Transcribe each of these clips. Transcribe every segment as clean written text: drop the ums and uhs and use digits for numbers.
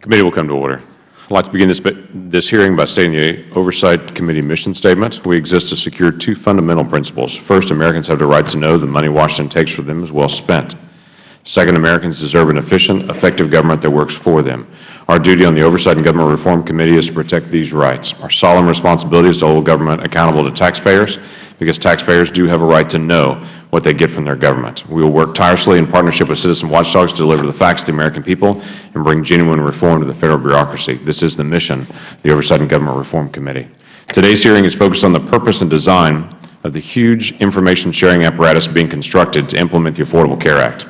Committee will come to order. I'd like to begin this hearing by stating the Oversight Committee mission statement. We exist to secure two fundamental principles. First, Americans have the right to know the money Washington takes from them is well spent. Second, Americans deserve an efficient, effective government that works for them. Our duty on the Oversight and Government Reform Committee is to protect these rights. Our solemn responsibility is to hold government accountable to taxpayers, because taxpayers do have a right to know what they get from their government. We will work tirelessly in partnership with citizen watchdogs to deliver the facts to the American people and bring genuine reform to the federal bureaucracy. This is the mission of the Oversight and Government Reform Committee. Today's hearing is focused on the purpose and design of the huge information sharing apparatus being constructed to implement the Affordable Care Act.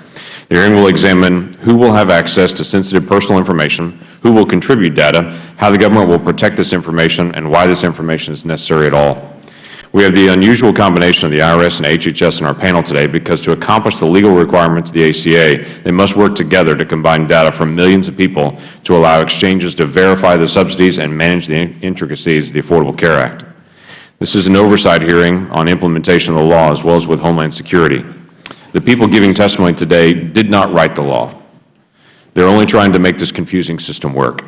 The hearing will examine who will have access to sensitive personal information, who will contribute data, how the government will protect this information, and why this information is necessary at all. We have the unusual combination of the IRS and HHS in our panel today because to accomplish the legal requirements of the ACA, they must work together to combine data from millions of people to allow exchanges to verify the subsidies and manage the intricacies of the Affordable Care Act. This is an oversight hearing on implementation of the law as well as with Homeland Security. The people giving testimony today did not write the law. They're only trying to make this confusing system work.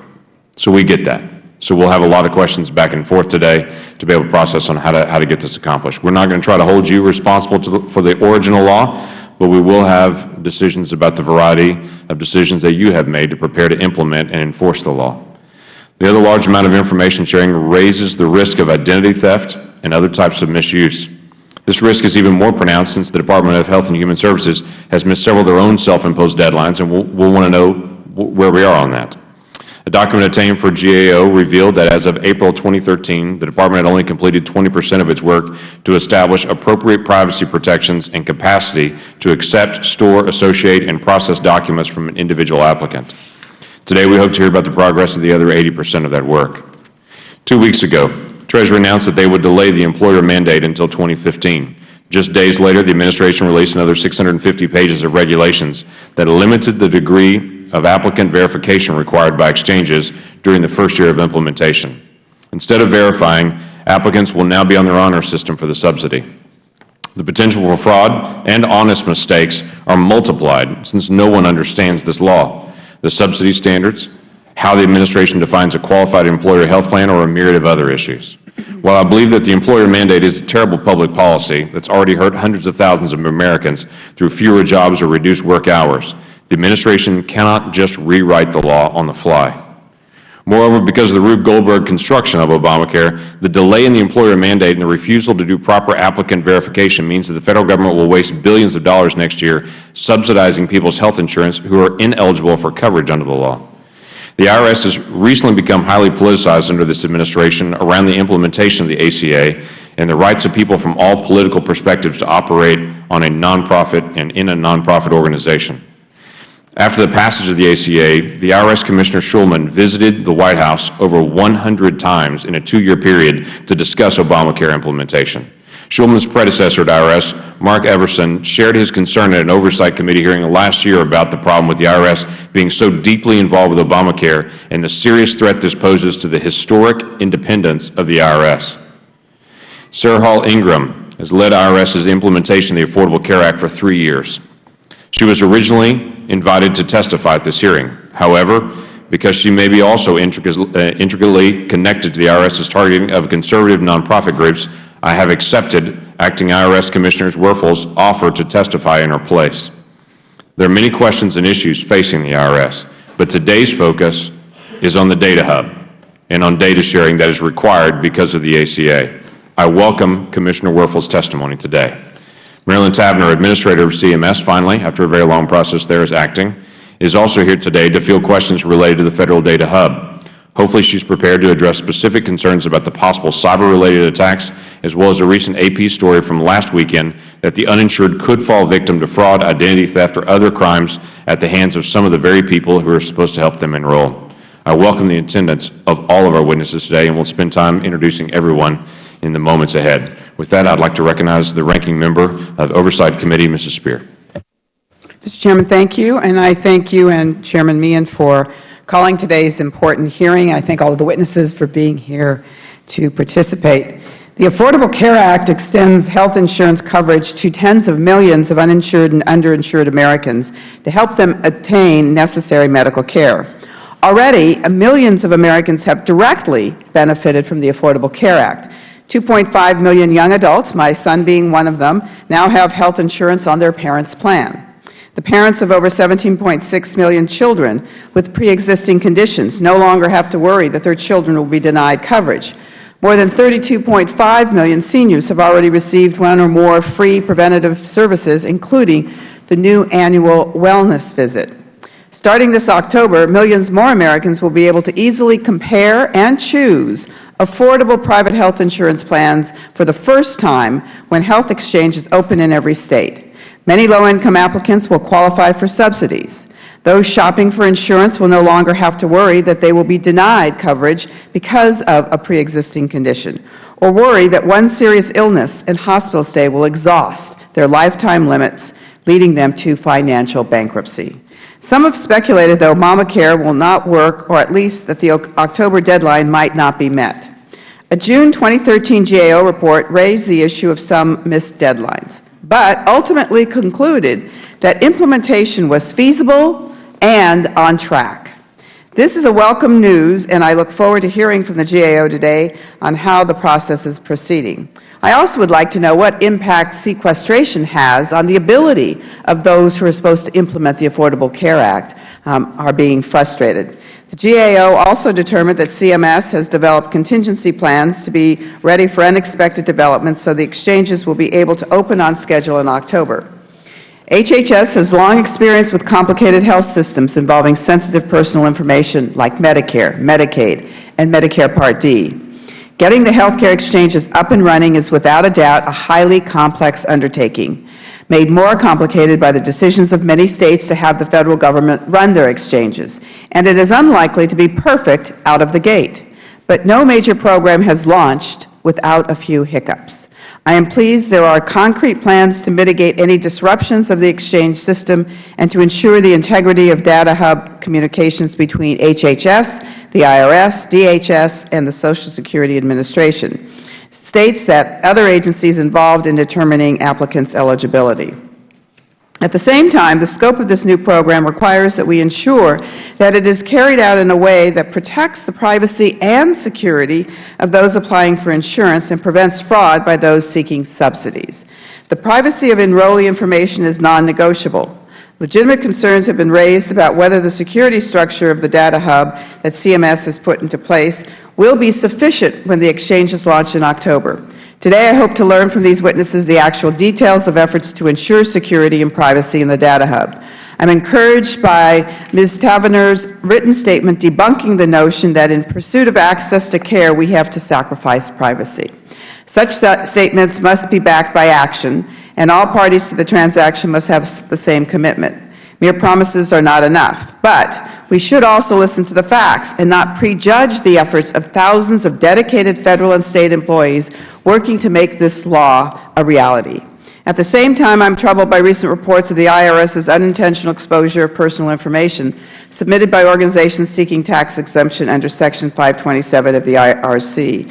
So we get that. So we'll have a lot of questions back and forth today to be able to process on how to get this accomplished. We're not going to try to hold you responsible for the original law, but we will have decisions about the variety of decisions that you have made to prepare to implement and enforce the law. The other large amount of information sharing raises the risk of identity theft and other types of misuse. This risk is even more pronounced since the Department of Health and Human Services has missed several of their own self-imposed deadlines, and we'll want to know where we are on that. A document obtained for GAO revealed that as of April 2013, the Department had only completed 20% of its work to establish appropriate privacy protections and capacity to accept, store, associate, and process documents from an individual applicant. Today, we hope to hear about the progress of the other 80% of that work. 2 weeks ago, Treasury announced that they would delay the employer mandate until 2015. Just days later, the administration released another 650 pages of regulations that limited the degree of applicant verification required by exchanges during the first year of implementation. Instead of verifying, applicants will now be on their honor system for the subsidy. The potential for fraud and honest mistakes are multiplied since no one understands this law, the subsidy standards, how the administration defines a qualified employer health plan, or a myriad of other issues. While I believe that the employer mandate is a terrible public policy that's already hurt hundreds of thousands of Americans through fewer jobs or reduced work hours, the administration cannot just rewrite the law on the fly. Moreover, because of the Rube Goldberg construction of Obamacare, the delay in the employer mandate and the refusal to do proper applicant verification means that the federal government will waste billions of dollars next year subsidizing people's health insurance who are ineligible for coverage under the law. The IRS has recently become highly politicized under this administration around the implementation of the ACA and the rights of people from all political perspectives to operate on a nonprofit and in a nonprofit organization. After the passage of the ACA, the IRS Commissioner Schulman visited the White House over 100 times in a 2-year period to discuss Obamacare implementation. Schulman's predecessor at IRS, Mark Everson, shared his concern at an Oversight Committee hearing last year about the problem with the IRS being so deeply involved with Obamacare and the serious threat this poses to the historic independence of the IRS. Sarah Hall Ingram has led IRS's implementation of the Affordable Care Act for 3 years. She was originally invited to testify at this hearing. However, because she may be also intricately connected to the IRS's targeting of conservative nonprofit groups, I have accepted Acting IRS Commissioner Werfel's offer to testify in her place. There are many questions and issues facing the IRS, but today's focus is on the data hub and on data sharing that is required because of the ACA. I welcome Commissioner Werfel's testimony today. Marilyn Tavenner, Administrator of CMS, finally, after a very long process there as acting, is also here today to field questions related to the Federal Data Hub. Hopefully she's prepared to address specific concerns about the possible cyber-related attacks, as well as a recent AP story from last weekend that the uninsured could fall victim to fraud, identity theft, or other crimes at the hands of some of the very people who are supposed to help them enroll. I welcome the attendance of all of our witnesses today, and we'll spend time introducing everyone in the moments ahead. With that, I'd like to recognize the Ranking Member of the Oversight Committee, Mrs. Spear. Mr. Chairman, thank you, and I thank you and Chairman Meehan for calling today's important hearing. I thank all of the witnesses for being here to participate. The Affordable Care Act extends health insurance coverage to tens of millions of uninsured and underinsured Americans to help them obtain necessary medical care. Already, millions of Americans have directly benefited from the Affordable Care Act. 2.5 million young adults, my son being one of them, now have health insurance on their parents' plan. The parents of over 17.6 million children with pre-existing conditions no longer have to worry that their children will be denied coverage. More than 32.5 million seniors have already received one or more free preventative services, including the new annual wellness visit. Starting this October, millions more Americans will be able to easily compare and choose affordable private health insurance plans for the first time when health exchanges open in every state. Many low-income applicants will qualify for subsidies. Those shopping for insurance will no longer have to worry that they will be denied coverage because of a pre-existing condition, or worry that one serious illness and hospital stay will exhaust their lifetime limits, leading them to financial bankruptcy. Some have speculated that Obamacare will not work, or at least that the October deadline might not be met. A June 2013 GAO report raised the issue of some missed deadlines, but ultimately concluded that implementation was feasible and on track. This is a welcome news, and I look forward to hearing from the GAO today on how the process is proceeding. I also would like to know what impact sequestration has on the ability of those who are supposed to implement the Affordable Care Act are being frustrated. The GAO also determined that CMS has developed contingency plans to be ready for unexpected developments so the exchanges will be able to open on schedule in October. HHS has long experience with complicated health systems involving sensitive personal information like Medicare, Medicaid, and Medicare Part D. Getting the healthcare exchanges up and running is without a doubt a highly complex undertaking, made more complicated by the decisions of many states to have the federal government run their exchanges, and it is unlikely to be perfect out of the gate. But no major program has launched without a few hiccups. I am pleased there are concrete plans to mitigate any disruptions of the exchange system and to ensure the integrity of data hub communications between HHS, the IRS, DHS, and the Social Security Administration, states that other agencies involved in determining applicants' eligibility. At the same time, the scope of this new program requires that we ensure that it is carried out in a way that protects the privacy and security of those applying for insurance and prevents fraud by those seeking subsidies. The privacy of enrollee information is non-negotiable. Legitimate concerns have been raised about whether the security structure of the data hub that CMS has put into place will be sufficient when the exchanges launch in October. Today, I hope to learn from these witnesses the actual details of efforts to ensure security and privacy in the data hub. I'm encouraged by Ms. Taverner's written statement debunking the notion that in pursuit of access to care, we have to sacrifice privacy. Such statements must be backed by action, and all parties to the transaction must have the same commitment. Mere promises are not enough, but we should also listen to the facts and not prejudge the efforts of thousands of dedicated federal and state employees working to make this law a reality. At the same time, I'm troubled by recent reports of the IRS's unintentional exposure of personal information submitted by organizations seeking tax exemption under Section 527 of the IRC.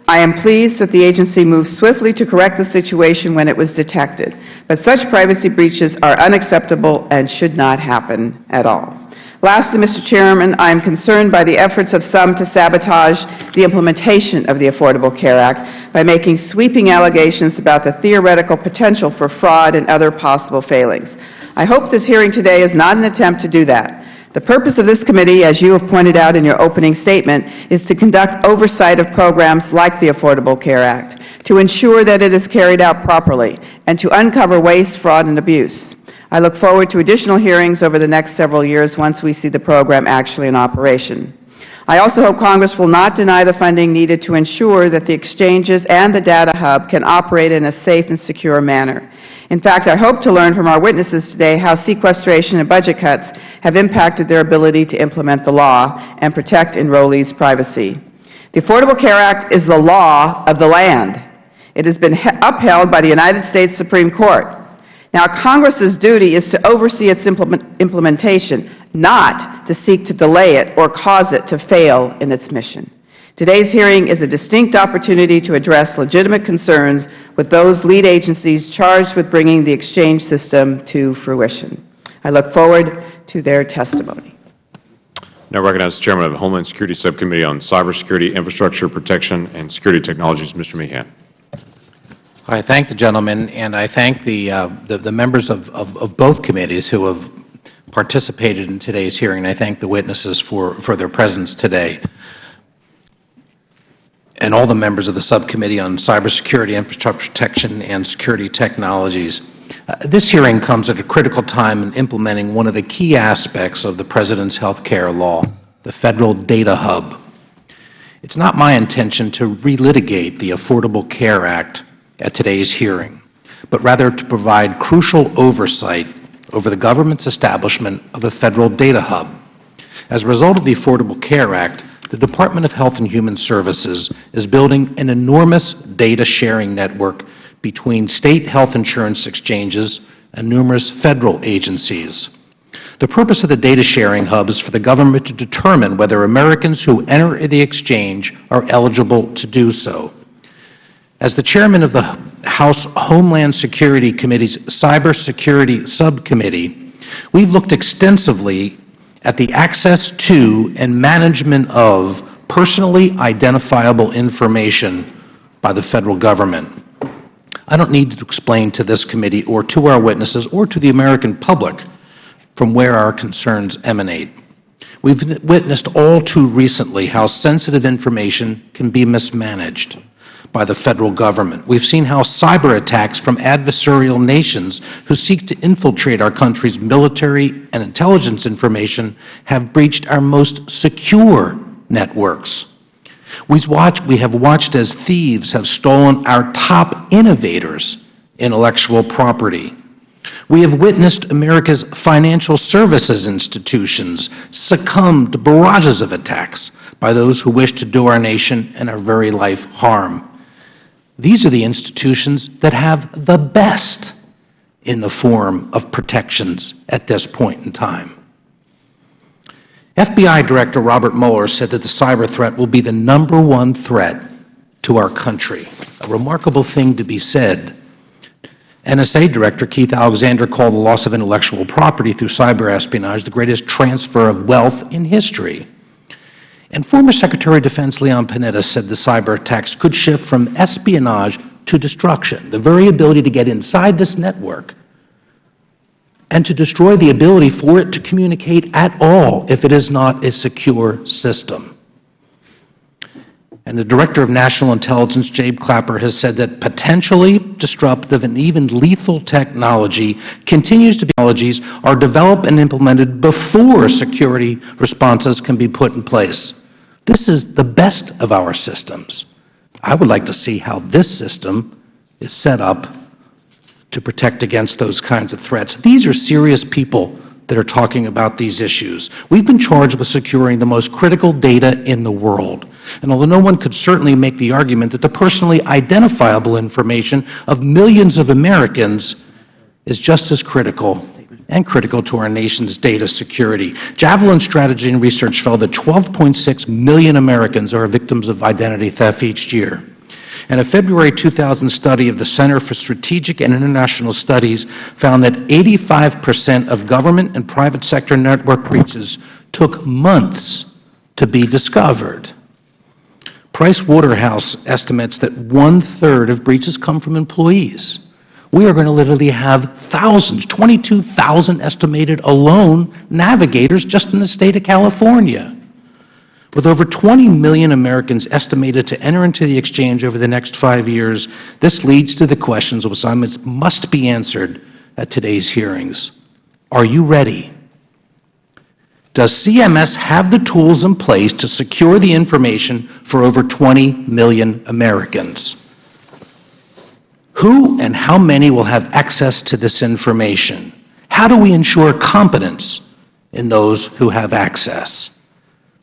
I am pleased that the agency moved swiftly to correct the situation when it was detected, but such privacy breaches are unacceptable and should not happen at all. Lastly, Mr. Chairman, I am concerned by the efforts of some to sabotage the implementation of the Affordable Care Act by making sweeping allegations about the theoretical potential for fraud and other possible failings. I hope this hearing today is not an attempt to do that. The purpose of this committee, as you have pointed out in your opening statement, is to conduct oversight of programs like the Affordable Care Act, to ensure that it is carried out properly, and to uncover waste, fraud, and abuse. I look forward to additional hearings over the next several years once we see the program actually in operation. I also hope Congress will not deny the funding needed to ensure that the exchanges and the data hub can operate in a safe and secure manner. In fact, I hope to learn from our witnesses today how sequestration and budget cuts have impacted their ability to implement the law and protect enrollees' privacy. The Affordable Care Act is the law of the land. It has been upheld by the United States Supreme Court. Now, Congress's duty is to oversee its implementation, not to seek to delay it or cause it to fail in its mission. Today's hearing is a distinct opportunity to address legitimate concerns with those lead agencies charged with bringing the exchange system to fruition. I look forward to their testimony. Now recognize the Chairman of the Homeland Security Subcommittee on Cybersecurity, Infrastructure Protection, and Security Technologies, Mr. Meehan. I thank the gentleman, and I thank the members of both committees who have participated in today's hearing. I thank the witnesses for their presence today, and all the members of the Subcommittee on Cybersecurity, Infrastructure Protection, and Security Technologies. This hearing comes at a critical time in implementing one of the key aspects of the President's health care law, the Federal Data Hub. It's not my intention to relitigate the Affordable Care Act at today's hearing, but rather to provide crucial oversight over the government's establishment of a Federal Data Hub. As a result of the Affordable Care Act, the Department of Health and Human Services is building an enormous data sharing network between state health insurance exchanges and numerous Federal agencies. The purpose of the data sharing hub is for the government to determine whether Americans who enter the exchange are eligible to do so. As the Chairman of the House Homeland Security Committee's Cybersecurity Subcommittee, we've looked extensively at the access to and management of personally identifiable information by the Federal Government. I don't need to explain to this committee or to our witnesses or to the American public from where our concerns emanate. We've witnessed all too recently how sensitive information can be mismanaged by the Federal Government. We've seen how cyber attacks from adversarial nations who seek to infiltrate our country's military and intelligence information have breached our most secure networks. We have watched as thieves have stolen our top innovators' intellectual property. We have witnessed America's financial services institutions succumb to barrages of attacks by those who wish to do our nation and our very life harm. These are the institutions that have the best in the form of protections at this point in time. FBI Director Robert Mueller said that the cyber threat will be the #1 threat to our country, a remarkable thing to be said. NSA Director Keith Alexander called the loss of intellectual property through cyber espionage the greatest transfer of wealth in history. And former Secretary of Defense Leon Panetta said the cyber attacks could shift from espionage to destruction, the very ability to get inside this network and to destroy the ability for it to communicate at all if it is not a secure system. And the Director of National Intelligence, Jabe Clapper, has said that potentially disruptive and even lethal technology continues to be technologies are developed and implemented before security responses can be put in place. This is the best of our systems. I would like to see how this system is set up to protect against those kinds of threats. These are serious people that are talking about these issues. We've been charged with securing the most critical data in the world. And although no one could certainly make the argument that the personally identifiable information of millions of Americans is just as critical and critical to our nation's data security. Javelin Strategy and Research found that 12.6 million Americans are victims of identity theft each year. And a February 2000 study of the Center for Strategic and International Studies found that 85% of government and private sector network breaches took months to be discovered. Price Waterhouse estimates that 1/3 of breaches come from employees. We are going to literally have thousands, 22,000 estimated alone, navigators just in the state of California. With over 20 million Americans estimated to enter into the exchange over the next 5 years, this leads to the questions which must be answered at today's hearings. Are you ready? Does CMS have the tools in place to secure the information for over 20 million Americans? Who and how many will have access to this information? How do we ensure competence in those who have access?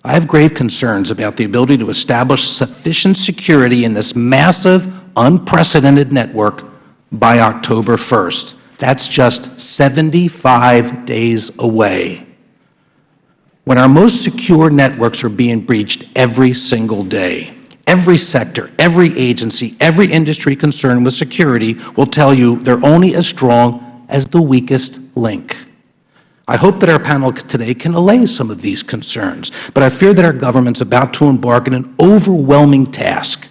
I have grave concerns about the ability to establish sufficient security in this massive, unprecedented network by October 1st. That's just 75 days away, when our most secure networks are being breached every single day. Every sector, every agency, every industry concerned with security will tell you they're only as strong as the weakest link. I hope that our panel today can allay some of these concerns, but I fear that our government is about to embark on an overwhelming task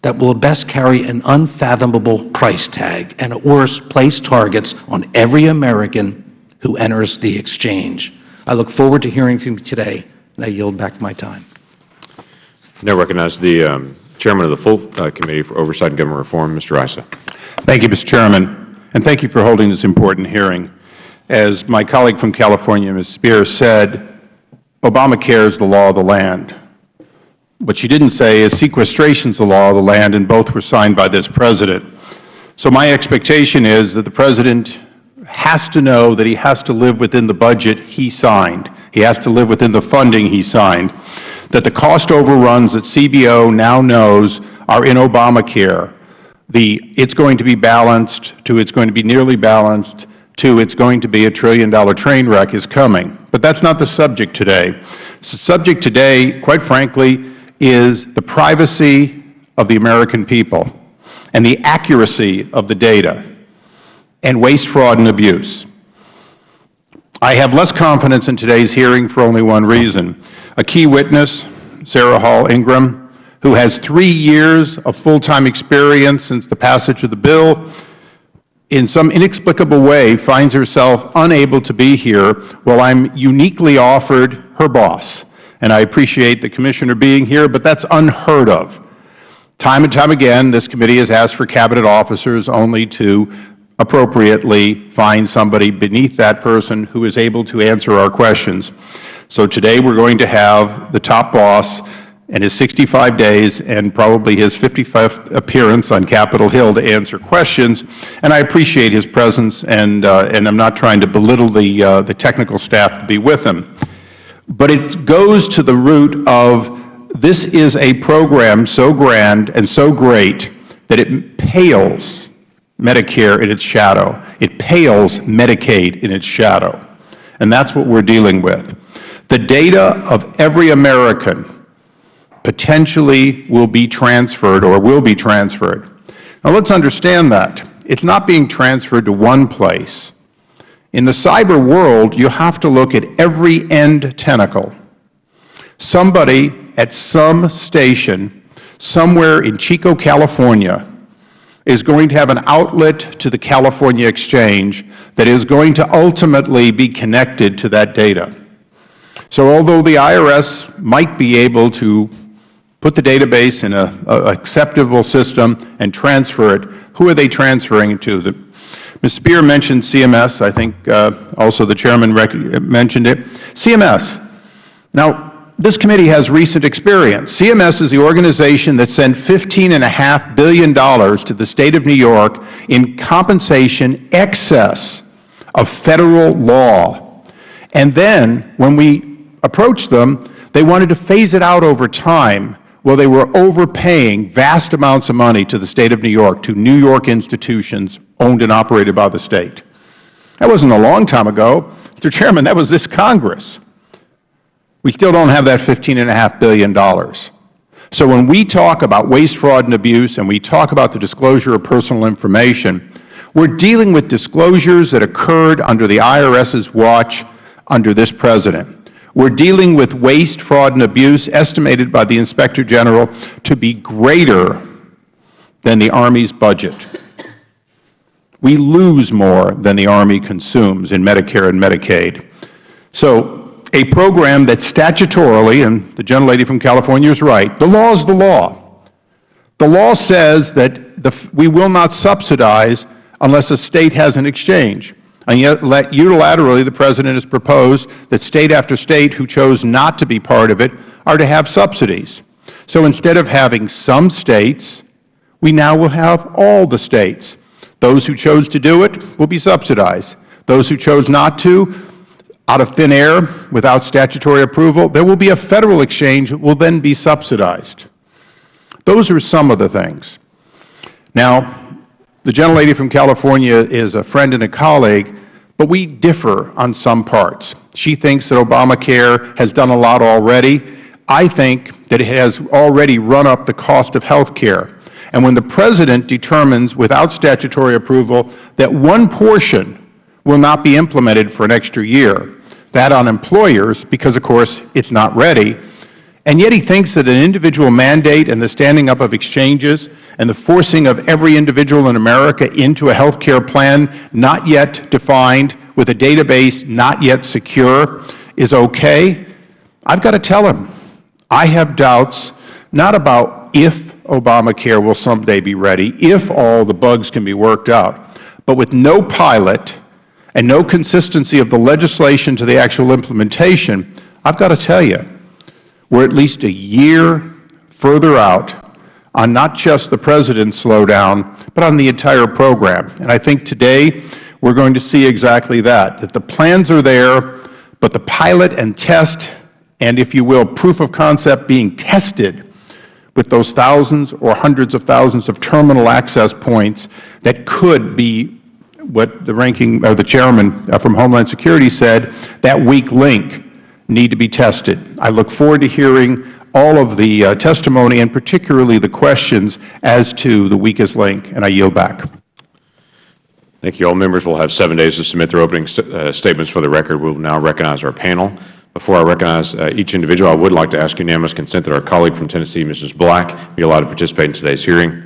that will at best carry an unfathomable price tag and at worst place targets on every American who enters the exchange. I look forward to hearing from you today, and I yield back my time. I now recognize the Chairman of the full Committee for Oversight and Government Reform, Mr. Issa. Thank you, Mr. Chairman, and thank you for holding this important hearing. As my colleague from California, Ms. Spears, said, Obamacare is the law of the land. What she didn't say is sequestration is the law of the land, and both were signed by this President. So my expectation is that the President has to know that he has to live within the budget he signed. He has to live within the funding he signed. That the cost overruns that CBO now knows are in Obamacare. It's going to be balanced to it's going to be nearly balanced to it's going to be a $1 trillion train wreck is coming. But that's not the subject today. The subject today, quite frankly, is the privacy of the American people and the accuracy of the data and waste, fraud, and abuse. I have less confidence in today's hearing for only one reason. A key witness, Sarah Hall Ingram, who has 3 years of full-time experience since the passage of the bill, in some inexplicable way finds herself unable to be here while I'm uniquely offered her boss. And I appreciate the Commissioner being here, but that's unheard of. Time and time again, this committee has asked for Cabinet officers only to appropriately find somebody beneath that person who is able to answer our questions. So today we're going to have the top boss and his 65 days and probably his 55th appearance on Capitol Hill to answer questions. And I appreciate his presence, and I'm not trying to belittle the technical staff to be with him. But it goes to the root of this is a program so grand and so great that it pales Medicare in its shadow. It pales Medicaid in its shadow. And that's what we're dealing with. The data of every American potentially will be transferred or will be transferred. Now let's understand that. It's not being transferred to one place. In the cyber world, you have to look at every end tentacle. Somebody at some station somewhere in Chico, California, is going to have an outlet to the California Exchange that is going to ultimately be connected to that data. So although the IRS might be able to put the database in an acceptable system and transfer it, who are they transferring it to? Ms. Spear mentioned CMS. I think also the Chairman mentioned it. CMS. Now, this committee has recent experience. CMS is the organization that sent $15.5 billion to the State of New York in compensation excess of Federal law. And then, when we approached them, they wanted to phase it out over time. Well, they were overpaying vast amounts of money to the State of New York, to New York institutions owned and operated by the State. That wasn't a long time ago. Mr. Chairman, that was this Congress. We still don't have that $15.5 billion. So when we talk about waste, fraud, and abuse, and we talk about the disclosure of personal information, we're dealing with disclosures that occurred under the IRS's watch under this President. We're dealing with waste, fraud, and abuse estimated by the Inspector General to be greater than the Army's budget. We lose more than the Army consumes in Medicare and Medicaid. So a program that statutorily, and the gentlelady from California is right, the law is the law. The law says that we will not subsidize unless a State has an exchange. And yet, unilaterally, the President has proposed that State after State who chose not to be part of it are to have subsidies. So instead of having some States, we now will have all the States. Those who chose to do it will be subsidized. Those who chose not to, out of thin air, without statutory approval, there will be a Federal exchange that will then be subsidized. Those are some of the things. Now, the gentlelady from California is a friend and a colleague, but we differ on some parts. She thinks that Obamacare has done a lot already. I think that it has already run up the cost of health care. And when the President determines, without statutory approval, that one portion will not be implemented for an extra year. That on employers, because, of course, it's not ready. And yet he thinks that an individual mandate and the standing up of exchanges and the forcing of every individual in America into a health care plan not yet defined with a database not yet secure is okay. I've got to tell him, I have doubts not about if Obamacare will someday be ready, if all the bugs can be worked out, but with no pilot and no consistency of the legislation to the actual implementation, I've got to tell you, we're at least a year further out on not just the President's slowdown, but on the entire program. And I think today we're going to see exactly that the plans are there, but the pilot and test and, if you will, proof of concept being tested with those thousands or hundreds of thousands of terminal access points that could be what the chairman from Homeland Security said, that weak link need to be tested. I look forward to hearing all of the testimony and particularly the questions as to the weakest link, and I yield back. Thank you. All members will have 7 days to submit their opening statements for the record. We will now recognize our panel. Before I recognize each individual, I would like to ask unanimous consent that our colleague from Tennessee, Mrs. Black, be allowed to participate in today's hearing.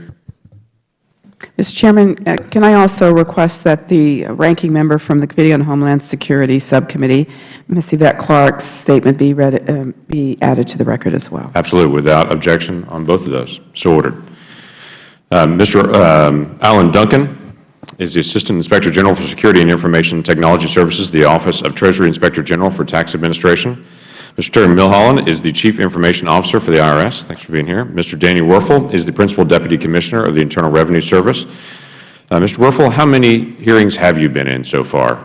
Mr. Chairman, can I also request that the ranking member from the Committee on Homeland Security Subcommittee, Ms. Yvette Clark's statement, be added to the record as well? Absolutely, without objection on both of those. So ordered. Mr. Alan Duncan is the Assistant Inspector General for Security and Information Technology Services, the Office of Treasury Inspector General for Tax Administration. Mr. Terry Milholland is the Chief Information Officer for the IRS. Thanks for being here. Mr. Danny Werfel is the Principal Deputy Commissioner of the Internal Revenue Service. Mr. Werfel, how many hearings have you been in so far?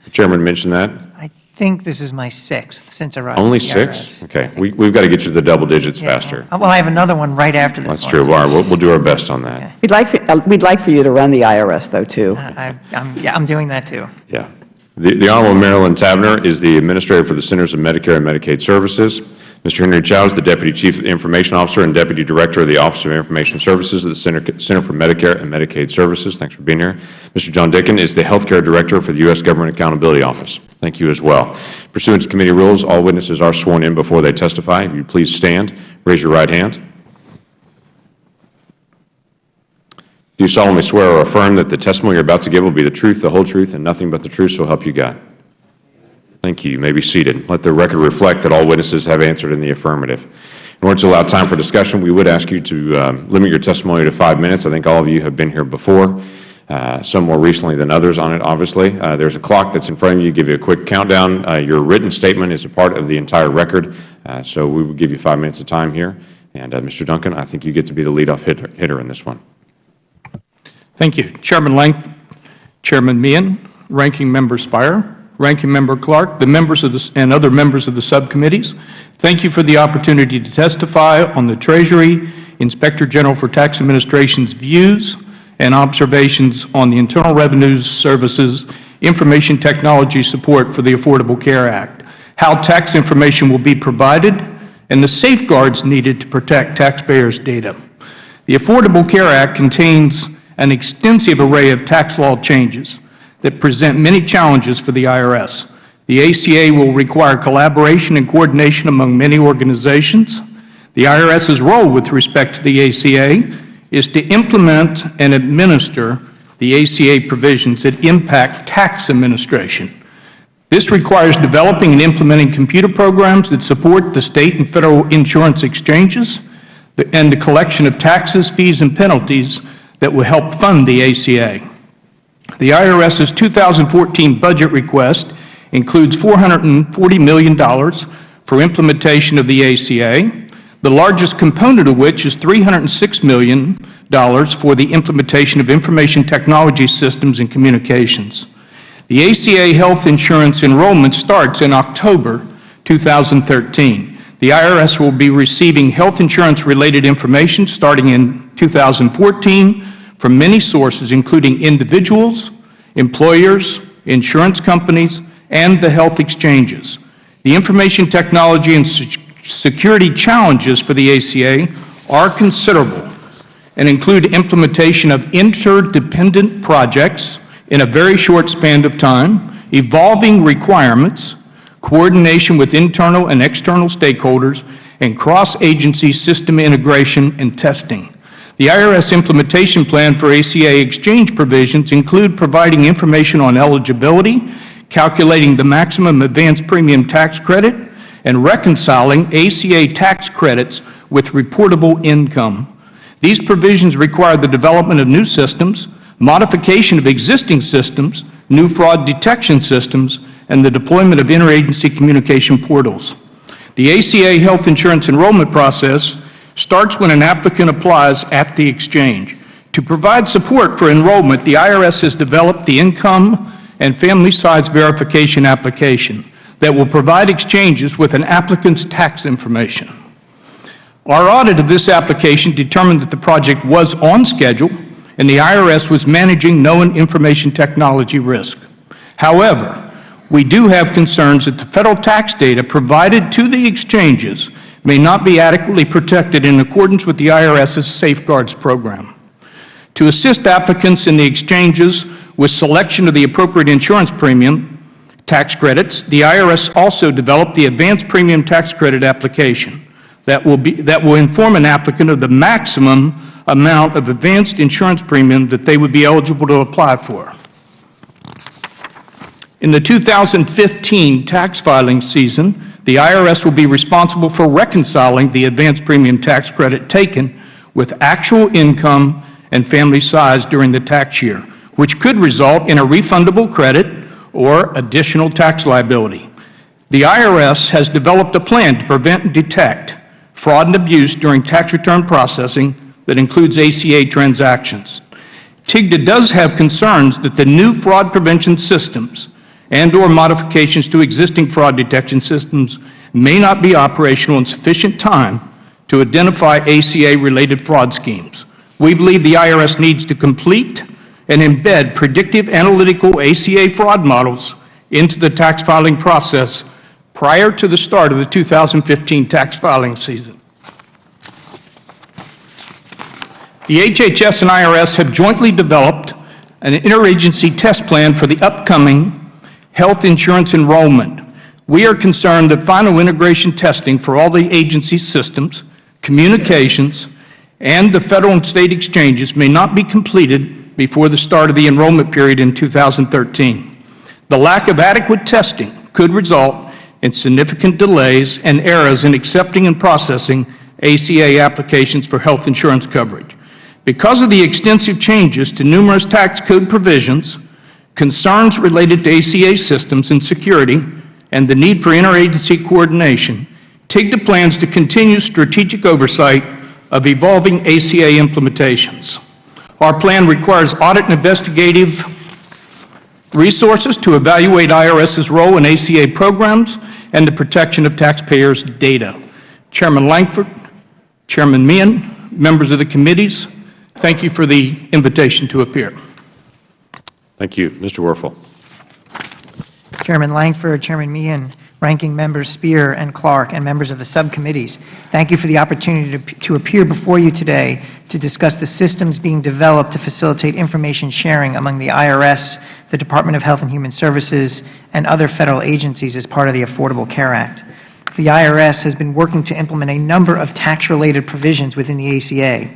The Chairman mentioned that. I think this is my 6th since arriving. Only 6? Okay. We've got to get you to the double digits faster. Well, I have another one right after this. That's true. All right, we'll do our best on that. Okay. We'd like for you to run the IRS, though, too. I'm doing that, too. Yeah. The Honorable Marilyn Tavener is the Administrator for the Centers of Medicare and Medicaid Services. Mr. Henry Chow is the Deputy Chief Information Officer and Deputy Director of the Office of Information Services at the Center for Medicare and Medicaid Services. Thanks for being here. Mr. John Dickin is the Healthcare Director for the U.S. Government Accountability Office. Thank you as well. Pursuant to committee rules, all witnesses are sworn in before they testify. If you please stand, raise your right hand. Do you solemnly swear or affirm that the testimony you're about to give will be the truth, the whole truth, and nothing but the truth, so help you God? Thank you. You may be seated. Let the record reflect that all witnesses have answered in the affirmative. In order to allow time for discussion, we would ask you to limit your testimony to 5 minutes. I think all of you have been here before, some more recently than others on it, obviously. There's a clock that's in front of you. Give you a quick countdown. Your written statement is a part of the entire record, so we will give you 5 minutes of time here. And Mr. Duncan, I think you get to be the leadoff hitter in this one. Thank you. Chairman Lang, Chairman Meehan, Ranking Member Spire, Ranking Member Clark, the members of and other members of the subcommittees, thank you for the opportunity to testify on the Treasury Inspector General for Tax Administration's views and observations on the Internal Revenue Service's information technology support for the Affordable Care Act, how tax information will be provided, and the safeguards needed to protect taxpayers' data. The Affordable Care Act contains an extensive array of tax law changes that present many challenges for the IRS. The ACA will require collaboration and coordination among many organizations. The IRS's role with respect to the ACA is to implement and administer the ACA provisions that impact tax administration. This requires developing and implementing computer programs that support the state and federal insurance exchanges and the collection of taxes, fees, and penalties that will help fund the ACA. The IRS's 2014 budget request includes $440 million for implementation of the ACA, the largest component of which is $306 million for the implementation of information technology systems and communications. The ACA health insurance enrollment starts in October 2013. The IRS will be receiving health insurance-related information starting in 2014 from many sources, including individuals, employers, insurance companies, and the health exchanges. The information technology and security challenges for the ACA are considerable and include implementation of interdependent projects, in a very short span of time, evolving requirements, coordination with internal and external stakeholders, and cross-agency system integration and testing. The IRS implementation plan for ACA exchange provisions include providing information on eligibility, calculating the maximum advance premium tax credit, and reconciling ACA tax credits with reportable income. These provisions require the development of new systems, modification of existing systems, new fraud detection systems, and the deployment of interagency communication portals. The ACA health insurance enrollment process starts when an applicant applies at the exchange. To provide support for enrollment, the IRS has developed the Income and Family Size Verification application that will provide exchanges with an applicant's tax information. Our audit of this application determined that the project was on schedule and the IRS was managing known information technology risk. However, we do have concerns that the federal tax data provided to the exchanges may not be adequately protected in accordance with the IRS's Safeguards program. To assist applicants in the exchanges with selection of the appropriate insurance premium tax credits, the IRS also developed the Advanced Premium Tax Credit application that will inform an applicant of the maximum amount of advanced insurance premium that they would be eligible to apply for. In the 2015 tax filing season, the IRS will be responsible for reconciling the advanced premium tax credit taken with actual income and family size during the tax year, which could result in a refundable credit or additional tax liability. The IRS has developed a plan to prevent and detect fraud and abuse during tax return processing that includes ACA transactions. TIGTA does have concerns that the new fraud prevention systems and/or modifications to existing fraud detection systems may not be operational in sufficient time to identify ACA-related fraud schemes. We believe the IRS needs to complete and embed predictive analytical ACA fraud models into the tax filing process prior to the start of the 2015 tax filing season. The HHS and IRS have jointly developed an interagency test plan for the upcoming health insurance enrollment. We are concerned that final integration testing for all the agency systems, communications, and the federal and state exchanges may not be completed before the start of the enrollment period in 2013. The lack of adequate testing could result in significant delays and errors in accepting and processing ACA applications for health insurance coverage. Because of the extensive changes to numerous tax code provisions, concerns related to ACA systems and security, and the need for interagency coordination, TIGTA plans to continue strategic oversight of evolving ACA implementations. Our plan requires audit and investigative resources to evaluate IRS's role in ACA programs and the protection of taxpayers' data. Chairman Lankford, Chairman Meehan, members of the committees, thank you for the invitation to appear. Thank you. Mr. Werfel. Chairman Lankford, Chairman Meehan, Ranking Members Spear and Clark, and members of the subcommittees, thank you for the opportunity to appear before you today to discuss the systems being developed to facilitate information sharing among the IRS, the Department of Health and Human Services, and other federal agencies as part of the Affordable Care Act. The IRS has been working to implement a number of tax-related provisions within the ACA.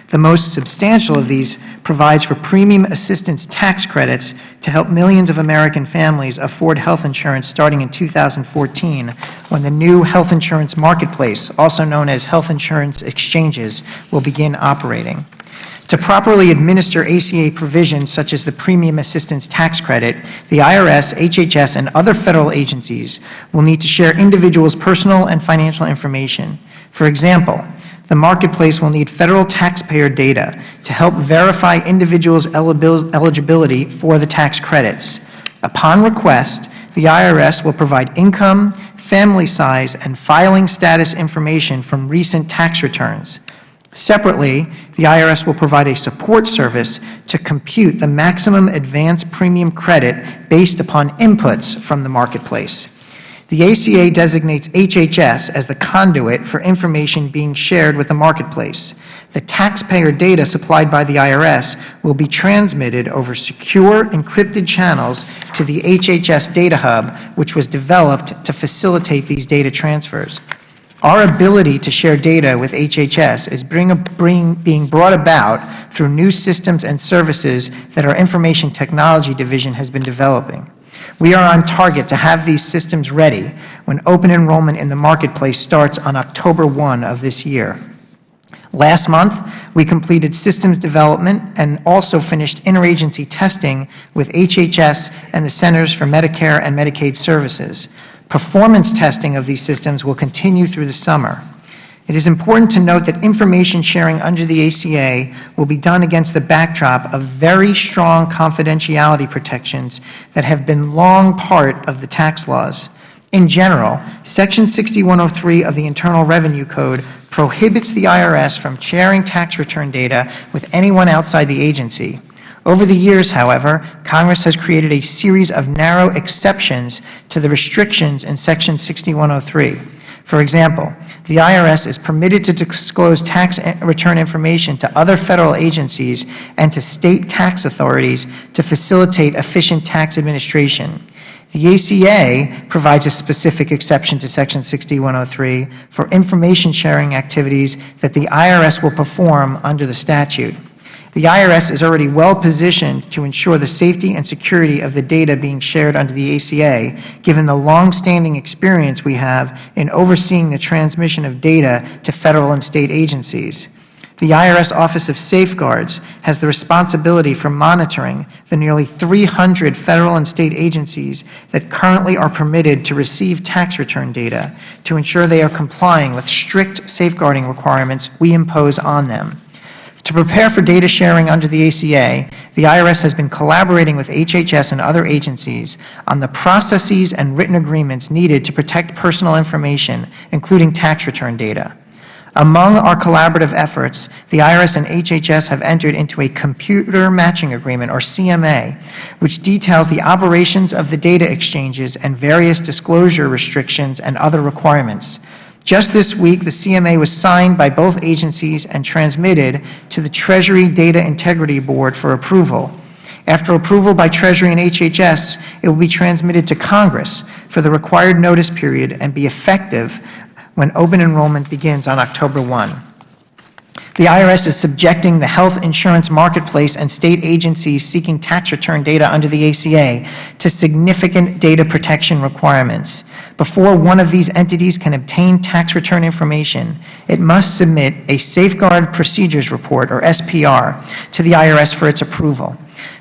The most substantial of these provides for premium assistance tax credits to help millions of American families afford health insurance starting in 2014, when the new health insurance marketplace, also known as health insurance exchanges, will begin operating. To properly administer ACA provisions such as the Premium Assistance Tax Credit, the IRS, HHS, and other federal agencies will need to share individuals' personal and financial information. For example, the marketplace will need federal taxpayer data to help verify individuals' eligibility for the tax credits. Upon request, the IRS will provide income, family size, and filing status information from recent tax returns. Separately, the IRS will provide a support service to compute the maximum advance premium credit based upon inputs from the marketplace. The ACA designates HHS as the conduit for information being shared with the marketplace. The taxpayer data supplied by the IRS will be transmitted over secure, encrypted channels to the HHS Data Hub, which was developed to facilitate these data transfers. Our ability to share data with HHS is being brought about through new systems and services that our Information Technology Division has been developing. We are on target to have these systems ready when open enrollment in the marketplace starts on October 1 of this year. Last month, we completed systems development and also finished interagency testing with HHS and the Centers for Medicare and Medicaid Services. Performance testing of these systems will continue through the summer. It is important to note that information sharing under the ACA will be done against the backdrop of very strong confidentiality protections that have been long part of the tax laws. In general, Section 6103 of the Internal Revenue Code prohibits the IRS from sharing tax return data with anyone outside the agency. Over the years, however, Congress has created a series of narrow exceptions to the restrictions in Section 6103. For example, the IRS is permitted to disclose tax return information to other federal agencies and to state tax authorities to facilitate efficient tax administration. The ACA provides a specific exception to Section 6103 for information sharing activities that the IRS will perform under the statute. The IRS is already well positioned to ensure the safety and security of the data being shared under the ACA, given the long-standing experience we have in overseeing the transmission of data to federal and state agencies. The IRS Office of Safeguards has the responsibility for monitoring the nearly 300 federal and state agencies that currently are permitted to receive tax return data to ensure they are complying with strict safeguarding requirements we impose on them. To prepare for data sharing under the ACA, the IRS has been collaborating with HHS and other agencies on the processes and written agreements needed to protect personal information, including tax return data. Among our collaborative efforts, the IRS and HHS have entered into a computer matching agreement, or CMA, which details the operations of the data exchanges and various disclosure restrictions and other requirements. Just this week, the CMA was signed by both agencies and transmitted to the Treasury Data Integrity Board for approval. After approval by Treasury and HHS, it will be transmitted to Congress for the required notice period and be effective when open enrollment begins on October 1. The IRS is subjecting the health insurance marketplace and state agencies seeking tax return data under the ACA to significant data protection requirements. Before one of these entities can obtain tax return information, it must submit a Safeguard Procedures Report, or SPR, to the IRS for its approval.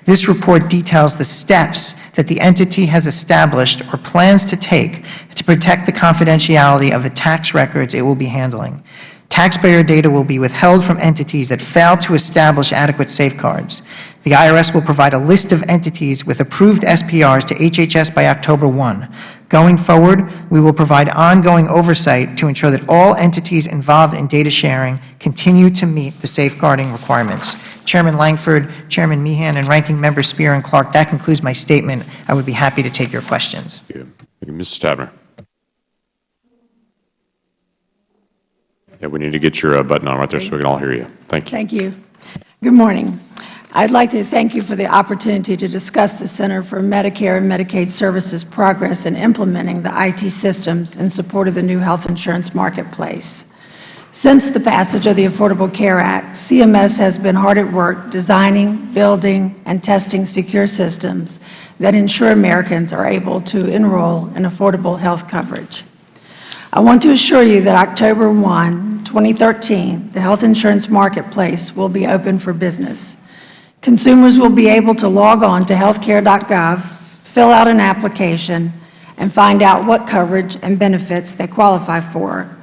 This report details the steps that the entity has established or plans to take to protect the confidentiality of the tax records it will be handling. Taxpayer data will be withheld from entities that fail to establish adequate safeguards. The IRS will provide a list of entities with approved SPRs to HHS by October 1. Going forward, we will provide ongoing oversight to ensure that all entities involved in data sharing continue to meet the safeguarding requirements. Chairman Langford, Chairman Meehan, and Ranking Members Spear and Clark, that concludes my statement. I would be happy to take your questions. Thank you. Thank you. Mrs. Stabner. Yeah, we need to get your button on right there so we can all hear you. Thank you. Thank you. Good morning. I'd like to thank you for the opportunity to discuss the Center for Medicare and Medicaid Services progress in implementing the IT systems in support of the new health insurance marketplace. Since the passage of the Affordable Care Act, CMS has been hard at work designing, building, and testing secure systems that ensure Americans are able to enroll in affordable health coverage. I want to assure you that October 1, 2013, the health insurance marketplace will be open for business. Consumers will be able to log on to healthcare.gov, fill out an application, and find out what coverage and benefits they qualify for.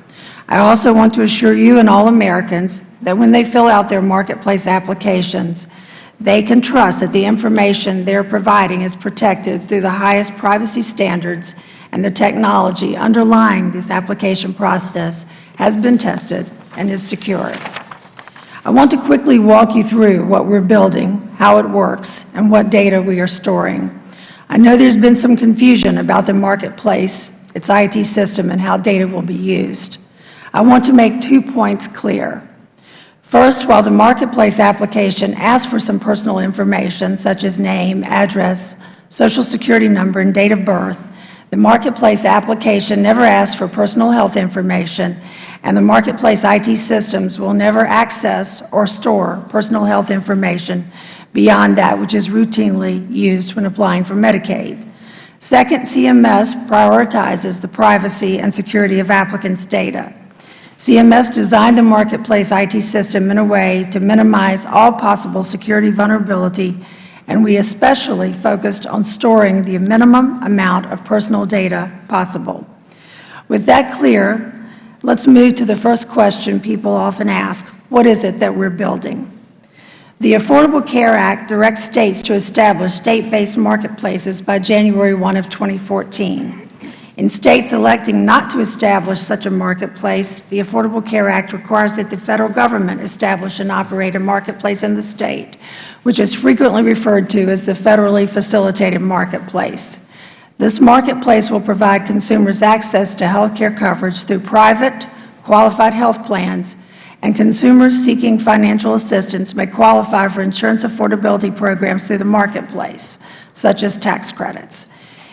I also want to assure you and all Americans that when they fill out their marketplace applications, they can trust that the information they're providing is protected through the highest privacy standards, and the technology underlying this application process has been tested and is secure. I want to quickly walk you through what we're building, how it works, and what data we are storing. I know there's been some confusion about the marketplace its IT system, and how data will be used. I want to make 2 points clear. First, while the Marketplace application asks for some personal information, such as name, address, Social Security number, and date of birth, the Marketplace application never asks for personal health information, and the Marketplace IT systems will never access or store personal health information beyond that which is routinely used when applying for Medicaid. Second, CMS prioritizes the privacy and security of applicants' data. CMS designed the Marketplace IT system in a way to minimize all possible security vulnerability, and we especially focused on storing the minimum amount of personal data possible. With that clear, let's move to the first question people often ask: what is it that we're building? The Affordable Care Act directs states to establish state-based marketplaces by January 1 of 2014. In states electing not to establish such a marketplace, the Affordable Care Act requires that the federal government establish and operate a marketplace in the state, which is frequently referred to as the federally facilitated marketplace. This marketplace will provide consumers access to health care coverage through private, qualified health plans, and consumers seeking financial assistance may qualify for insurance affordability programs through the marketplace, such as tax credits.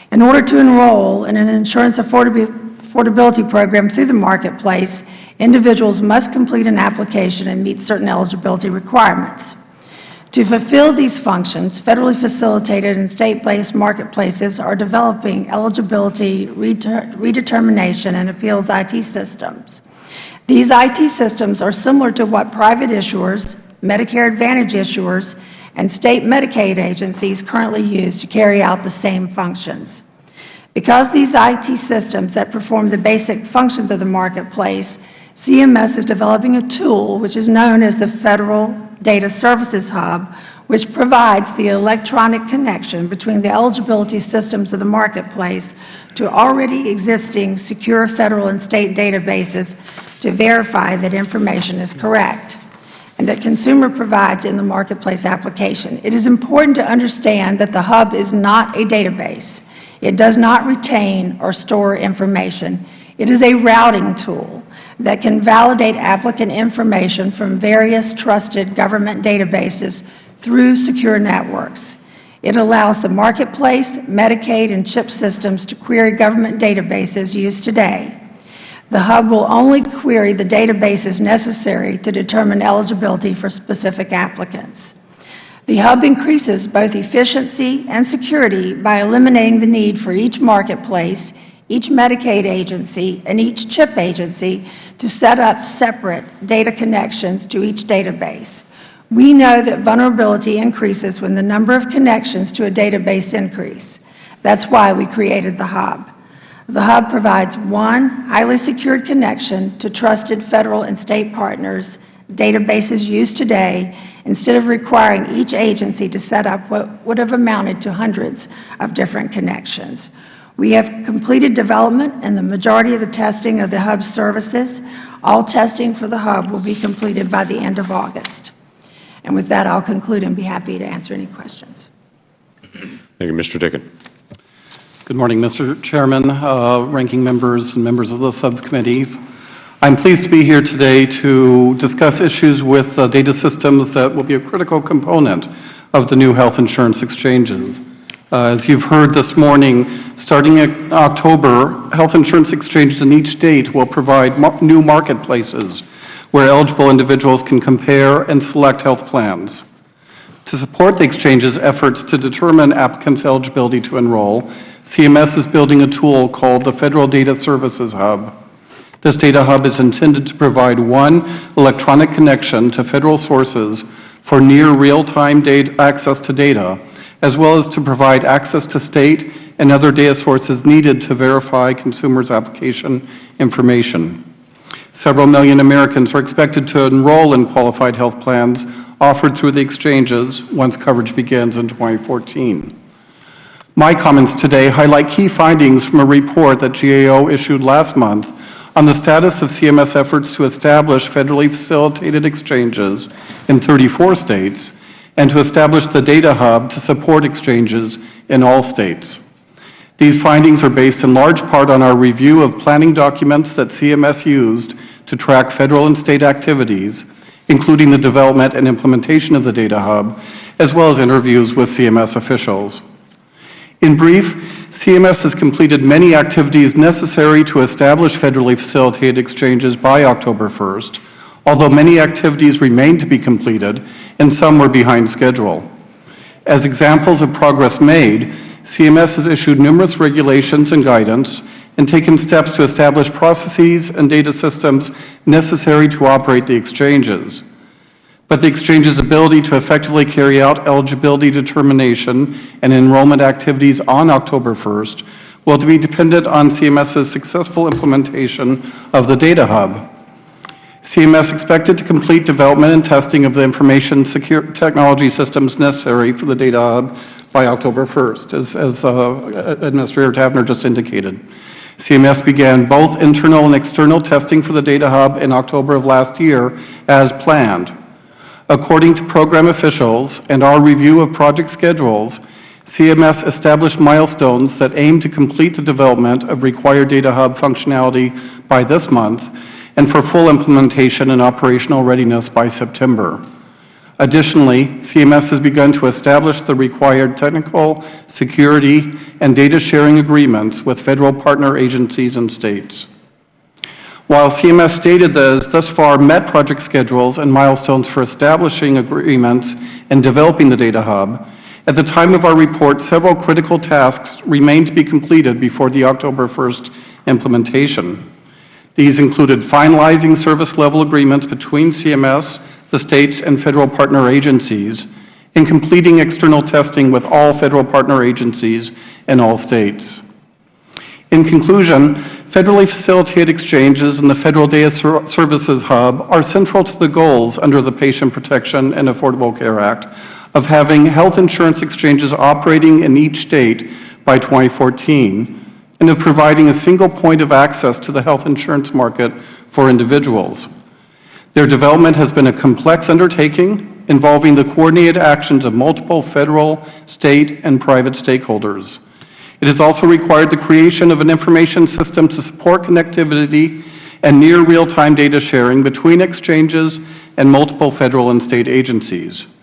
In order to enroll in an insurance affordability program through the marketplace, individuals must complete an application and meet certain eligibility requirements. To fulfill these functions, federally facilitated and state-based marketplaces are developing eligibility, redetermination, and appeals IT systems. These IT systems are similar to what private issuers, Medicare Advantage issuers, and state Medicaid agencies currently use to carry out the same functions. Because these IT systems that perform the basic functions of the marketplace, CMS is developing a tool which is known as the Federal Data Services Hub, which provides the electronic connection between the eligibility systems of the marketplace to already existing secure federal and state databases to verify that information is correct and that consumer provides in the marketplace application. It is important to understand that the hub is not a database. It does not retain or store information. It is a routing tool that can validate applicant information from various trusted government databases through secure networks. It allows the marketplace, Medicaid, and CHIP systems to query government databases used today. The hub will only query the databases necessary to determine eligibility for specific applicants. The hub increases both efficiency and security by eliminating the need for each marketplace, each Medicaid agency, and each CHIP agency to set up separate data connections to each database. We know that vulnerability increases when the number of connections to a database increase. That's why we created the hub. The hub provides one highly secured connection to trusted federal and state partners, databases used today, instead of requiring each agency to set up what would have amounted to hundreds of different connections. We have completed development and the majority of the testing of the hub services. All testing for the hub will be completed by the end of August. And with that, I'll conclude and be happy to answer any questions. Thank you. Mr. Dickon. Good morning, Mr. Chairman, ranking members, and members of the subcommittees. I'm pleased to be here today to discuss issues with data systems that will be a critical component of the new health insurance exchanges. As you've heard this morning, starting in October, health insurance exchanges in each state will provide new marketplaces where eligible individuals can compare and select health plans. To support the exchange's efforts to determine applicants' eligibility to enroll, CMS is building a tool called the Federal Data Services Hub. This data hub is intended to provide one electronic connection to federal sources for near real-time access to data, as well as to provide access to state and other data sources needed to verify consumers' application information. Several million Americans are expected to enroll in qualified health plans offered through the exchanges once coverage begins in 2014. My comments today highlight key findings from a report that GAO issued last month on the status of CMS efforts to establish federally facilitated exchanges in 34 states and to establish the data hub to support exchanges in all states. These findings are based in large part on our review of planning documents that CMS used to track federal and state activities, including the development and implementation of the Data Hub, as well as interviews with CMS officials. In brief, CMS has completed many activities necessary to establish federally facilitated exchanges by October 1st, although many activities remain to be completed and some were behind schedule. As examples of progress made, CMS has issued numerous regulations and guidance and taken steps to establish processes and data systems necessary to operate the exchanges. But the exchange's ability to effectively carry out eligibility determination and enrollment activities on October 1st will be dependent on CMS's successful implementation of the Data Hub. CMS expected to complete development and testing of the information technology systems necessary for the Data Hub by October 1st, as Administrator Tavner just indicated. CMS began both internal and external testing for the Data Hub in October of last year as planned. According to program officials and our review of project schedules, CMS established milestones that aim to complete the development of required Data Hub functionality by this month and for full implementation and operational readiness by September. Additionally, CMS has begun to establish the required technical, security, and data sharing agreements with federal partner agencies and states. While CMS stated that it has thus far met project schedules and milestones for establishing agreements and developing the Data Hub, at the time of our report, several critical tasks remain to be completed before the October 1st implementation. These included finalizing service level agreements between CMS, the states, and federal partner agencies, and completing external testing with all federal partner agencies and all states. In conclusion, federally facilitated exchanges and the Federal Data Services Hub are central to the goals under the Patient Protection and Affordable Care Act of having health insurance exchanges operating in each state by 2014 and of providing a single point of access to the health insurance market for individuals. Their development has been a complex undertaking involving the coordinated actions of multiple federal, state, and private stakeholders. It has also required the creation of an information system to support connectivity and near real-time data sharing between exchanges and multiple federal and state agencies.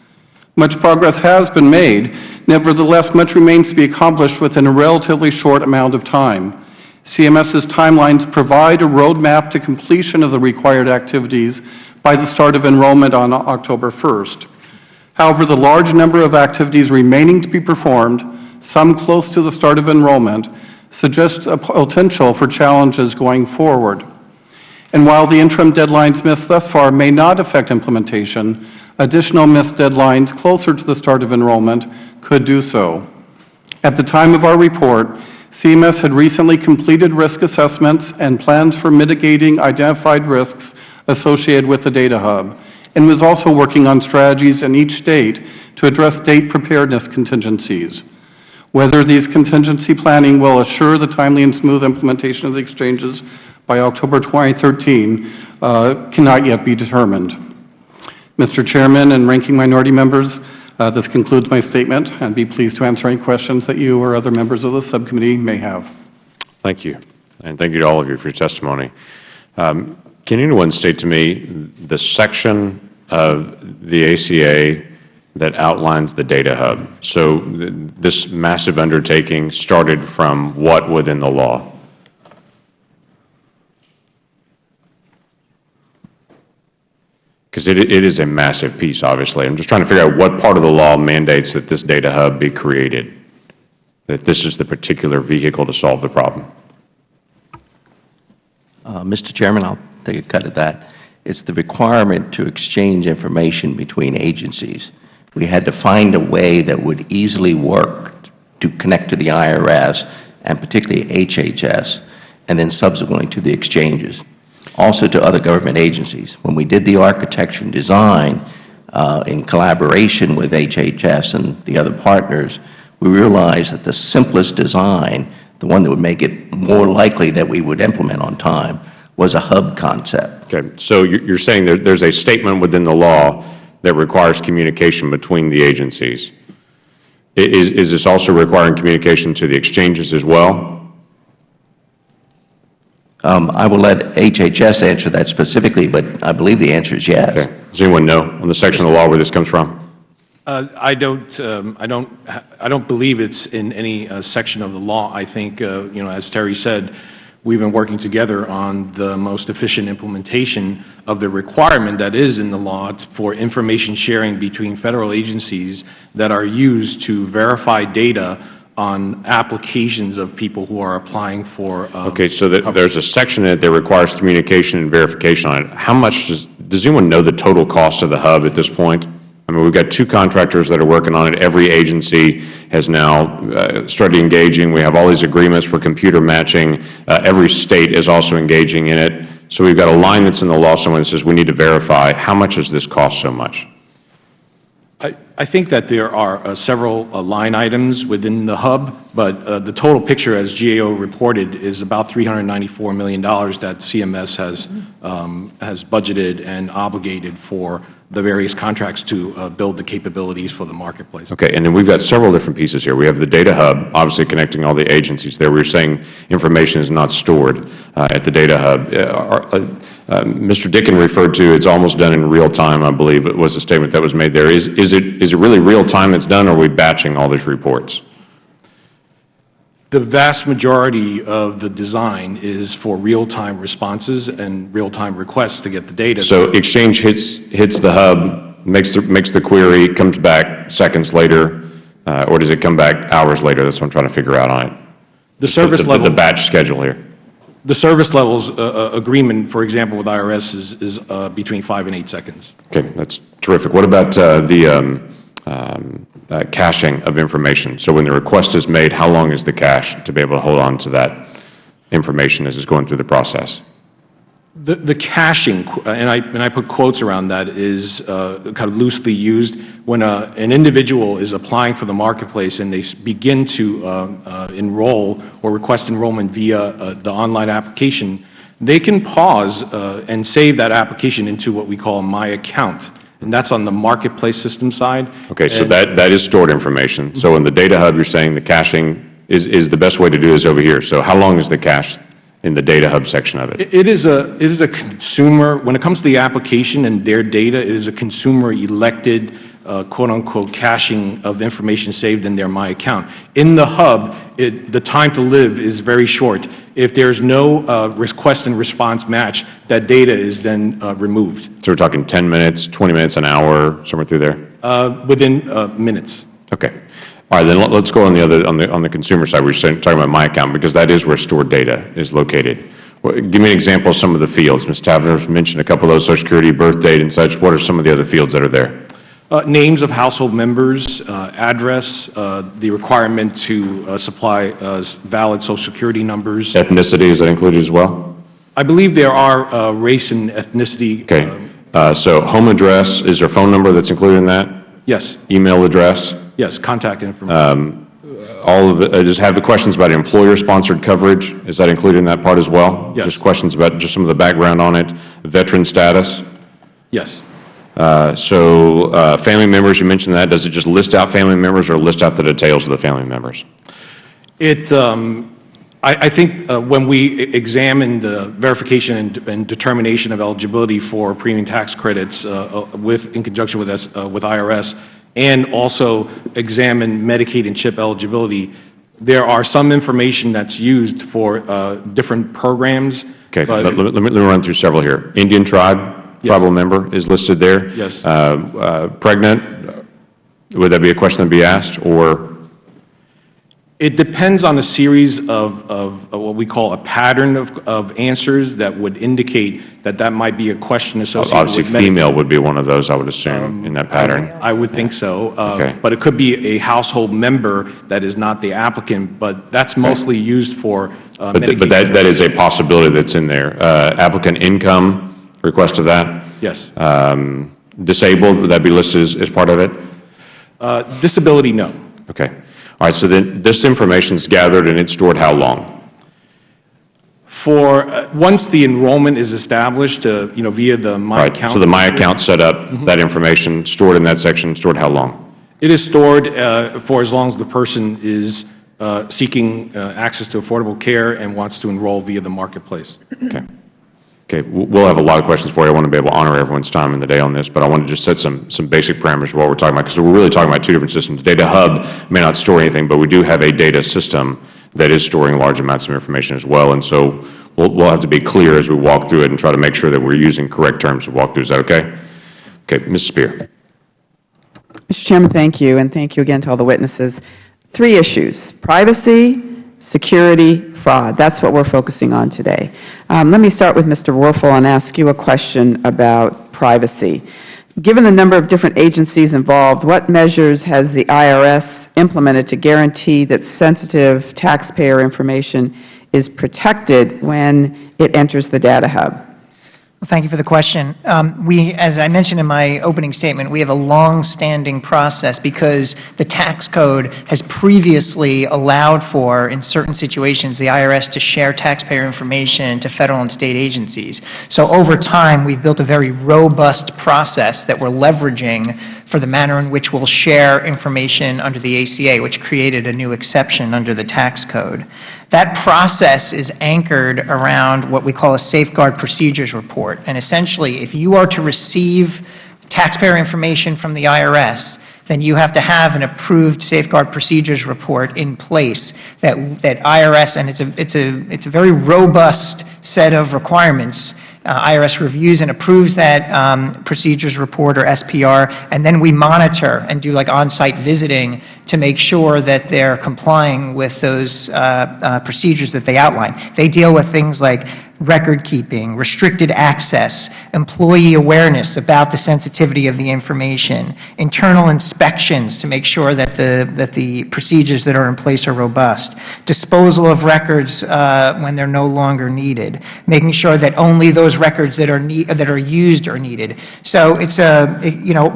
Much progress has been made. Nevertheless, much remains to be accomplished within a relatively short amount of time. CMS's timelines provide a roadmap to completion of the required activities by the start of enrollment on October 1st. However, the large number of activities remaining to be performed, some close to the start of enrollment, suggests a potential for challenges going forward. And while the interim deadlines missed thus far may not affect implementation, additional missed deadlines closer to the start of enrollment could do so. At the time of our report, CMS had recently completed risk assessments and plans for mitigating identified risks associated with the Data Hub, and was also working on strategies in each state to address state preparedness contingencies. Whether these contingency planning will assure the timely and smooth implementation of the exchanges by October 2013 cannot yet be determined. Mr. Chairman and Ranking Minority Members, this concludes my statement, and be pleased to answer any questions that you or other members of the subcommittee may have. Thank you, and thank you to all of you for your testimony. Can anyone state to me the section of the ACA that outlines the Data Hub? So this massive undertaking started from what within the law? Because it is a massive piece, obviously. I'm just trying to figure out what part of the law mandates that this Data Hub be created, that this is the particular vehicle to solve the problem. Mr. Chairman, I'll take a cut at that. It's the requirement to exchange information between agencies. We had to find a way that would easily work to connect to the IRS and particularly HHS, and then subsequently to the exchanges, also to other government agencies. When we did the architecture and design in collaboration with HHS and the other partners, we realized that the simplest design, the one that would make it more likely that we would implement on time, was a hub concept. Okay, so you're saying there's a statement within the law that requires communication between the agencies. Is this also requiring communication to the exchanges as well? I will let HHS answer that specifically, but I believe the answer is yes. Okay. Does anyone know on the section of the law where this comes from? I don't believe it's in any section of the law. I think, as Terry said, we've been working together on the most efficient implementation of the requirement that is in the law for information sharing between federal agencies that are used to verify data on applications of people who are applying for. Okay, so there's a section in it that requires communication and verification on it. How much does anyone know the total cost of the hub at this point? I mean, we've got 2 contractors that are working on it. Every agency has now started engaging. We have all these agreements for computer matching. Every state is also engaging in it. So we've got a line that's in the law somewhere that says we need to verify. How much does this cost so much? I think that there are several line items within the hub, but the total picture, as GAO reported, is about $394 million that CMS has budgeted and obligated for the various contracts to build the capabilities for the marketplace. Okay, and then we've got several different pieces here. We have the data hub, obviously connecting all the agencies there. We're saying information is not stored at the data hub. Mr. Dickin referred to it's almost done in real time, I believe. It was a statement that was made there. Is it really real time it's done, or are we batching all these reports? The vast majority of the design is for real-time responses and real-time requests to get the data. So exchange hits the hub, makes the query, comes back seconds later, or does it come back hours later? That's what I'm trying to figure out on it. The service level, the batch schedule here. The service levels agreement, for example, with IRS is between 5 and 8 seconds. Okay, that's terrific. What about the caching of information? So when the request is made, how long is the cache to be able to hold on to that information as it's going through the process? The caching, and I put quotes around that, is kind of loosely used. When an individual is applying for the marketplace and they begin to enroll or request enrollment via the online application, they can pause and save that application into what we call My Account. And that's on the marketplace system side. Okay, so that is stored information. So in the data hub, you're saying the caching is the best way to do this over here. So how long is the cache in the data hub section of it? It is a consumer, when it comes to the application and their data, it is a consumer elected quote-unquote caching of information saved in their My Account. In the hub, the time to live is very short. If there's no request and response match, that data is then removed. So we're talking 10 minutes, 20 minutes, an hour, somewhere through there? Within minutes. Okay. All right, then let's go on the consumer side. We're talking about My Account because that is where stored data is located. Give me an example of some of the fields. Ms. Taverner's mentioned a couple of those, Social Security, birth date and such. What are some of the other fields that are there? Names of household members, address, the requirement to supply valid Social Security numbers. Ethnicity, is that included as well? I believe there are race and ethnicity. Okay. So home address, is there a phone number that's included in that? Yes. Email address? Yes, contact information. All of it, just have the questions about employer-sponsored coverage. Is that included in that part as well? Yes. Just questions about just some of the background on it. Veteran status? Yes. Family members, you mentioned that. Does it just list out family members or list out the details of the family members? I think when we examine the verification and determination of eligibility for premium tax credits in conjunction with IRS, and also examine Medicaid and CHIP eligibility, there are some information that's used for different programs. Okay, let me run through several here. Indian tribe, tribal member is listed there. Yes. Pregnant, would that be a question that be asked, or? It depends on a series of what we call a pattern of answers that would indicate that might be a question associated with obviously female would be one of those, I would assume, in that pattern. I would think so. Okay. But it could be a household member that is not the applicant, but that's mostly used for Medicaid. But that is a possibility that's in there. Applicant income, request of that? Yes. Disabled, would that be listed as part of it? Disability, no. Okay. All right, so then this information is gathered and it's stored how long? For once the enrollment is established, via the My Account. So the My Account set up, that information stored in that section, stored how long? It is stored for as long as the person is seeking access to affordable care and wants to enroll via the marketplace. Okay. Okay, we'll have a lot of questions for you. I want to be able to honor everyone's time in the day on this, but I want to just set some basic parameters for what we're talking about, because we're really talking about two different systems. Data Hub may not store anything, but we do have a data system that is storing large amounts of information as well, and so we'll have to be clear as we walk through it and try to make sure that we're using correct terms to walk through. Is that okay? Okay, Ms. Spear. Mr. Chairman, thank you, and thank you again to all the witnesses. 3 issues: privacy, security, fraud. That's what we're focusing on today. Let me start with Mr. Werfel and ask you a question about privacy. Given the number of different agencies involved, what measures has the IRS implemented to guarantee that sensitive taxpayer information is protected when it enters the data hub? Well, thank you for the question. As I mentioned in my opening statement, we have a long-standing process because the tax code has previously allowed for, in certain situations, the IRS to share taxpayer information to federal and state agencies. So over time, we've built a very robust process that we're leveraging for the manner in which we'll share information under the ACA, which created a new exception under the tax code. That process is anchored around what we call a safeguard procedures report. And essentially, if you are to receive taxpayer information from the IRS, then you have to have an approved safeguard procedures report in place that IRS, and it's a very robust set of requirements. IRS reviews and approves that procedures report, or SPR, and then we monitor and do like on-site visiting to make sure that they're complying with those procedures that they outline. They deal with things like record keeping, restricted access, employee awareness about the sensitivity of the information, internal inspections to make sure that the procedures that are in place are robust, disposal of records when they're no longer needed, making sure that only those records that are used are needed. So it's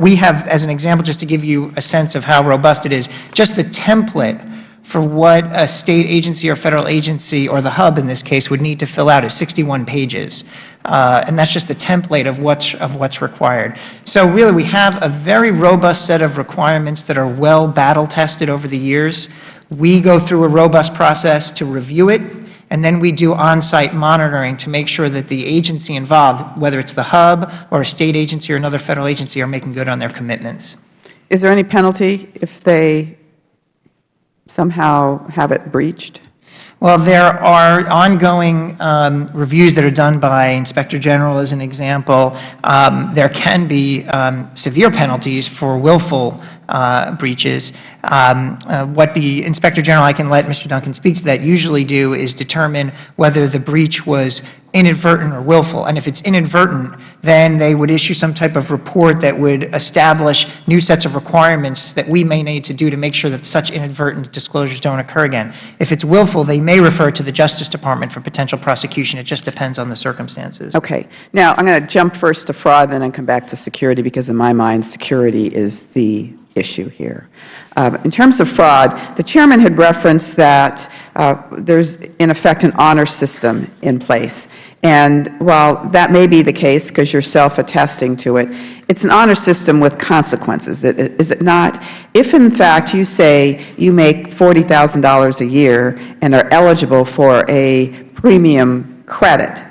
we have, as an example, just to give you a sense of how robust it is, just the template for what a state agency or federal agency, or the hub in this case, would need to fill out is 61 pages. And that's just the template of what's required. So really, we have a very robust set of requirements that are well battle-tested over the years. We go through a robust process to review it, and then we do on-site monitoring to make sure that the agency involved, whether it's the hub or a state agency or another federal agency, are making good on their commitments. Is there any penalty if they somehow have it breached? Well, there are ongoing reviews that are done by Inspector General, as an example. There can be severe penalties for willful breaches. What the Inspector General, I can let Mr. Duncan speak to that, usually do is determine whether the breach was inadvertent or willful. And if it's inadvertent, then they would issue some type of report that would establish new sets of requirements that we may need to do to make sure that such inadvertent disclosures don't occur again. If it's willful, they may refer to the Justice Department for potential prosecution. It just depends on the circumstances. Okay. Now, I'm going to jump first to fraud, then I'll come back to security, because in my mind, security is the issue here. In terms of fraud, the chairman had referenced that there's, in effect, an honor system in place. And while that may be the case, because you're self-attesting to it, it's an honor system with consequences, is it not? If, in fact, you say you make $40,000 a year and are eligible for a premium credit,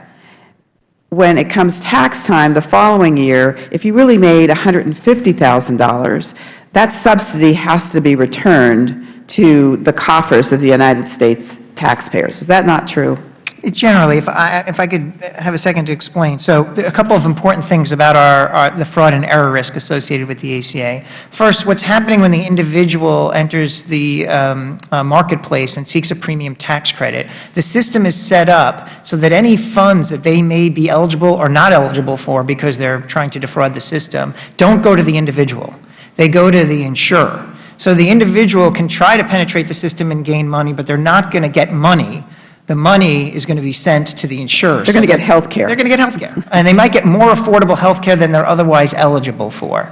when it comes tax time the following year, if you really made $150,000, that subsidy has to be returned to the coffers of the United States taxpayers. Is that not true? Generally, if I could have a second to explain. So there are a couple of important things about the fraud and error risk associated with the ACA. First, what's happening when the individual enters the marketplace and seeks a premium tax credit, the system is set up so that any funds that they may be eligible or not eligible for because they're trying to defraud the system don't go to the individual. They go to the insurer. So the individual can try to penetrate the system and gain money, but they're not going to get money. The money is going to be sent to the insurer. They're going to get health care. They're going to get health care. And they might get more affordable health care than they're otherwise eligible for.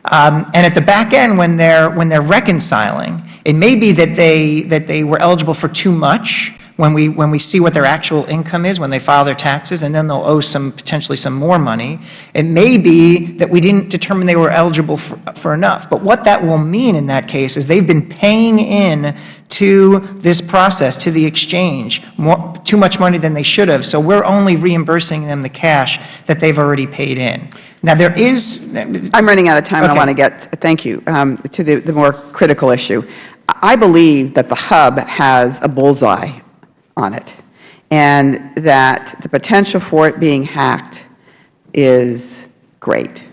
And at the back end, when they're reconciling, it may be that they were eligible for too much, when we see what their actual income is when they file their taxes, and then they'll owe potentially some more money. It may be that we didn't determine they were eligible for enough. But what that will mean in that case is they've been paying in to this process, to the exchange, too much money than they should have. So we're only reimbursing them the cash that they've already paid in. Now, there is... I'm running out of time, and I want to get, thank you, to the more critical issue. I believe that the hub has a bullseye on it, and that the potential for it being hacked is great.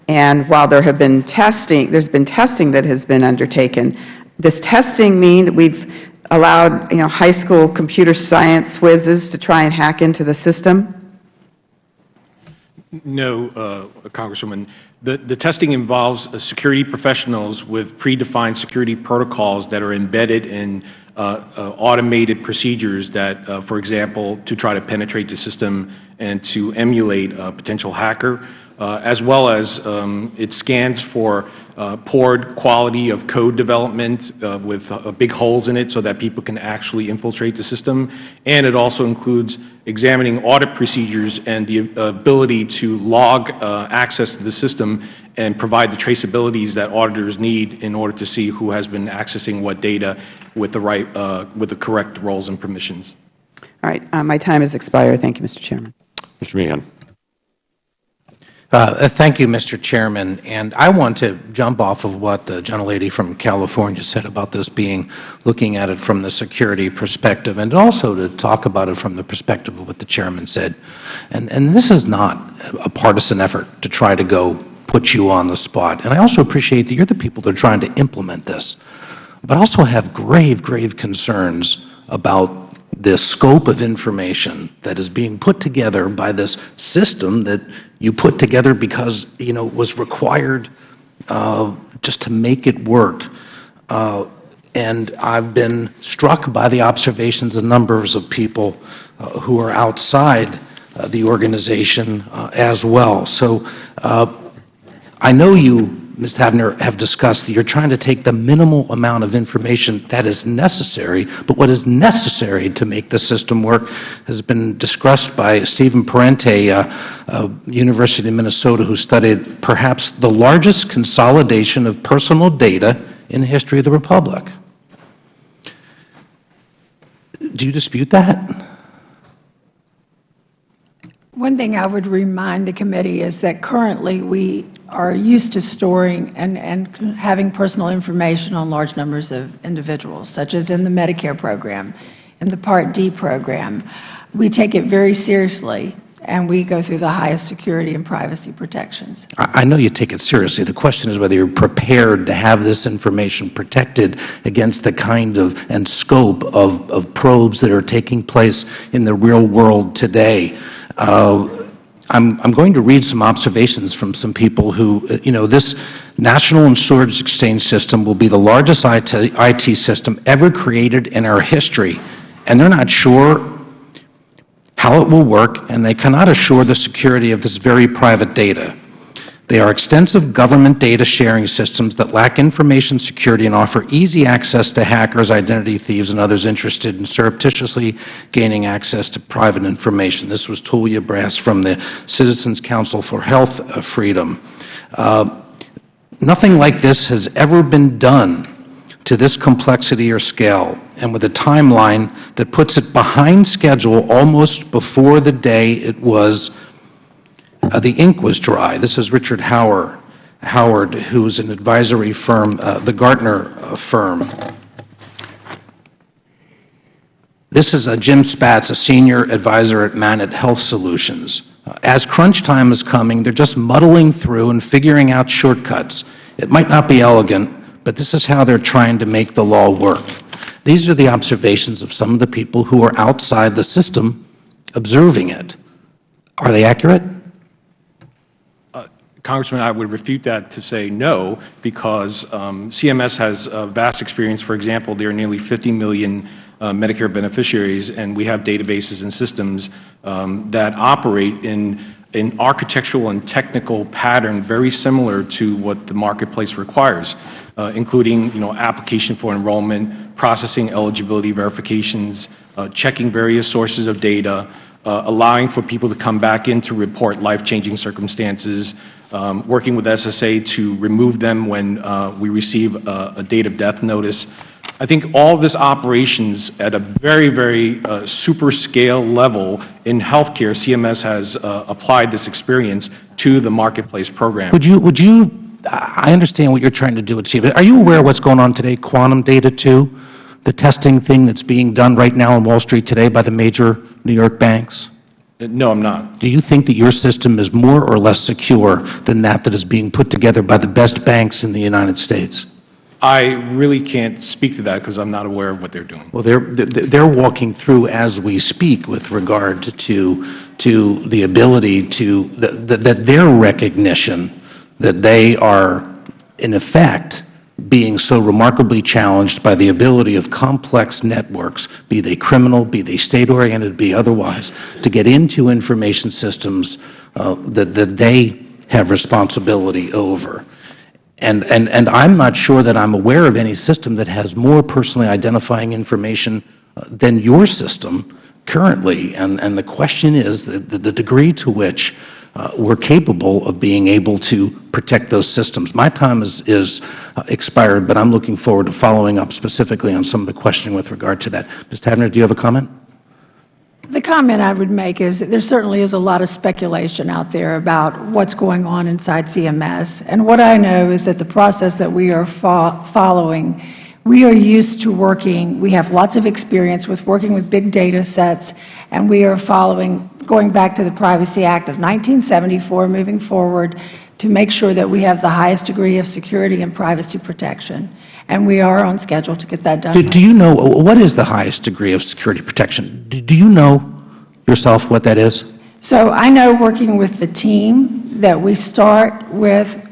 And while there's been testing that has been undertaken, does testing mean that we've allowed, high school computer science whizzes to try and hack into the system? No, Congresswoman. The testing involves security professionals with predefined security protocols that are embedded in automated procedures that, for example, to try to penetrate the system and to emulate a potential hacker, as well as it scans for poor quality of code development with big holes in it so that people can actually infiltrate the system. And it also includes examining audit procedures and the ability to log access to the system and provide the traceabilities that auditors need in order to see who has been accessing what data with the correct roles and permissions. All right. My time has expired. Thank you, Mr. Chairman. Mr. Meehan. Thank you, Mr. Chairman. And I want to jump off of what the gentlelady from California said about this looking at it from the security perspective, and also to talk about it from the perspective of what the Chairman said. And this is not a partisan effort to try to go put you on the spot. And I also appreciate that you're the people that are trying to implement this, but also have grave, grave concerns about the scope of information that is being put together by this system that you put together because, was required just to make it work. And I've been struck by the observations of numbers of people who are outside the organization as well. So I know you, Ms. Havner, have discussed that you're trying to take the minimal amount of information that is necessary, but what is necessary to make the system work has been discussed by Stephen Parente, University of Minnesota, who studied perhaps the largest consolidation of personal data in the history of the Republic. Do you dispute that? One thing I would remind the committee is that currently we are used to storing and having personal information on large numbers of individuals, such as in the Medicare program, in the Part D program. We take it very seriously, and we go through the highest security and privacy protections. I know you take it seriously. The question is whether you're prepared to have this information protected against the kind of and scope of probes that are taking place in the real world today. I'm going to read some observations from some people who, this National Insurance Exchange System will be the largest IT system ever created in our history, and they're not sure how it will work, and they cannot assure the security of this very private data. They are extensive government data sharing systems that lack information security and offer easy access to hackers, identity thieves, and others interested in surreptitiously gaining access to private information. This was Tulia Brass from the Citizens Council for Health Freedom. Nothing like this has ever been done to this complexity or scale, and with a timeline that puts it behind schedule almost before the day it was the ink was dry. This is Richard Howard, who's an advisory firm, the Gartner firm. This is Jim Spatz, a senior advisor at Manet Health Solutions. As crunch time is coming, they're just muddling through and figuring out shortcuts. It might not be elegant, but this is how they're trying to make the law work. These are the observations of some of the people who are outside the system observing it. Are they accurate? Congressman, I would refute that to say no, because CMS has vast experience. For example, there are nearly 50 million Medicare beneficiaries, and we have databases and systems that operate in an architectural and technical pattern very similar to what the marketplace requires, including, application for enrollment, processing eligibility verifications, checking various sources of data, allowing for people to come back in to report life-changing circumstances, working with SSA to remove them when we receive a date of death notice. I think all of this operations at a very, very super scale level in healthcare, CMS has applied this experience to the marketplace program. Would you, I understand what you're trying to do at CMS. Are you aware of what's going on today, quantum data too? The testing thing that's being done right now on Wall Street today by the major New York banks? No, I'm not. Do you think that your system is more or less secure than that is being put together by the best banks in the United States? I really can't speak to that because I'm not aware of what they're doing. Well, they're walking through as we speak with regard to the ability to, that their recognition that they are, in effect, being so remarkably challenged by the ability of complex networks, be they criminal, be they state-oriented, be otherwise, to get into information systems that they have responsibility over. And I'm not sure that I'm aware of any system that has more personally identifying information than your system currently. And the question is the degree to which we're capable of being able to protect those systems. My time is expired, but I'm looking forward to following up specifically on some of the questioning with regard to that. Ms. Tavener, do you have a comment? The comment I would make is that there certainly is a lot of speculation out there about what's going on inside CMS. And what I know is that the process that we are following, we are used to working, we have lots of experience with working with big data sets, and we are following, going back to the Privacy Act of 1974, moving forward to make sure that we have the highest degree of security and privacy protection. And we are on schedule to get that done. Do you know, what is the highest degree of security protection? Do you know yourself what that is? So I know, working with the team, that we start with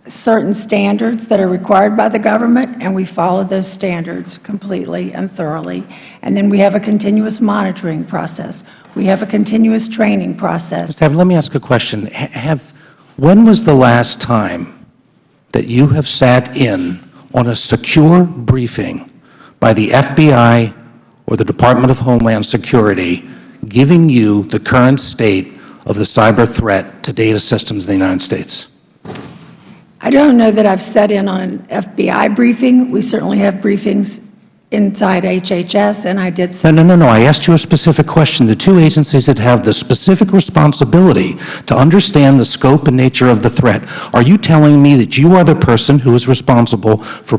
certain standards that are required by the government, and we follow those standards completely and thoroughly. And then we have a continuous monitoring process. We have a continuous training process. Mr. Tavener, let me ask a question. When was the last time that you have sat in on a secure briefing by the FBI or the Department of Homeland Security giving you the current state of the cyber threat to data systems in the United States? I don't know that I've sat in on an FBI briefing. We certainly have briefings inside HHS, and I did say— No. I asked you a specific question. The two agencies that have the specific responsibility to understand the scope and nature of the threat, are you telling me that you are the person who is responsible for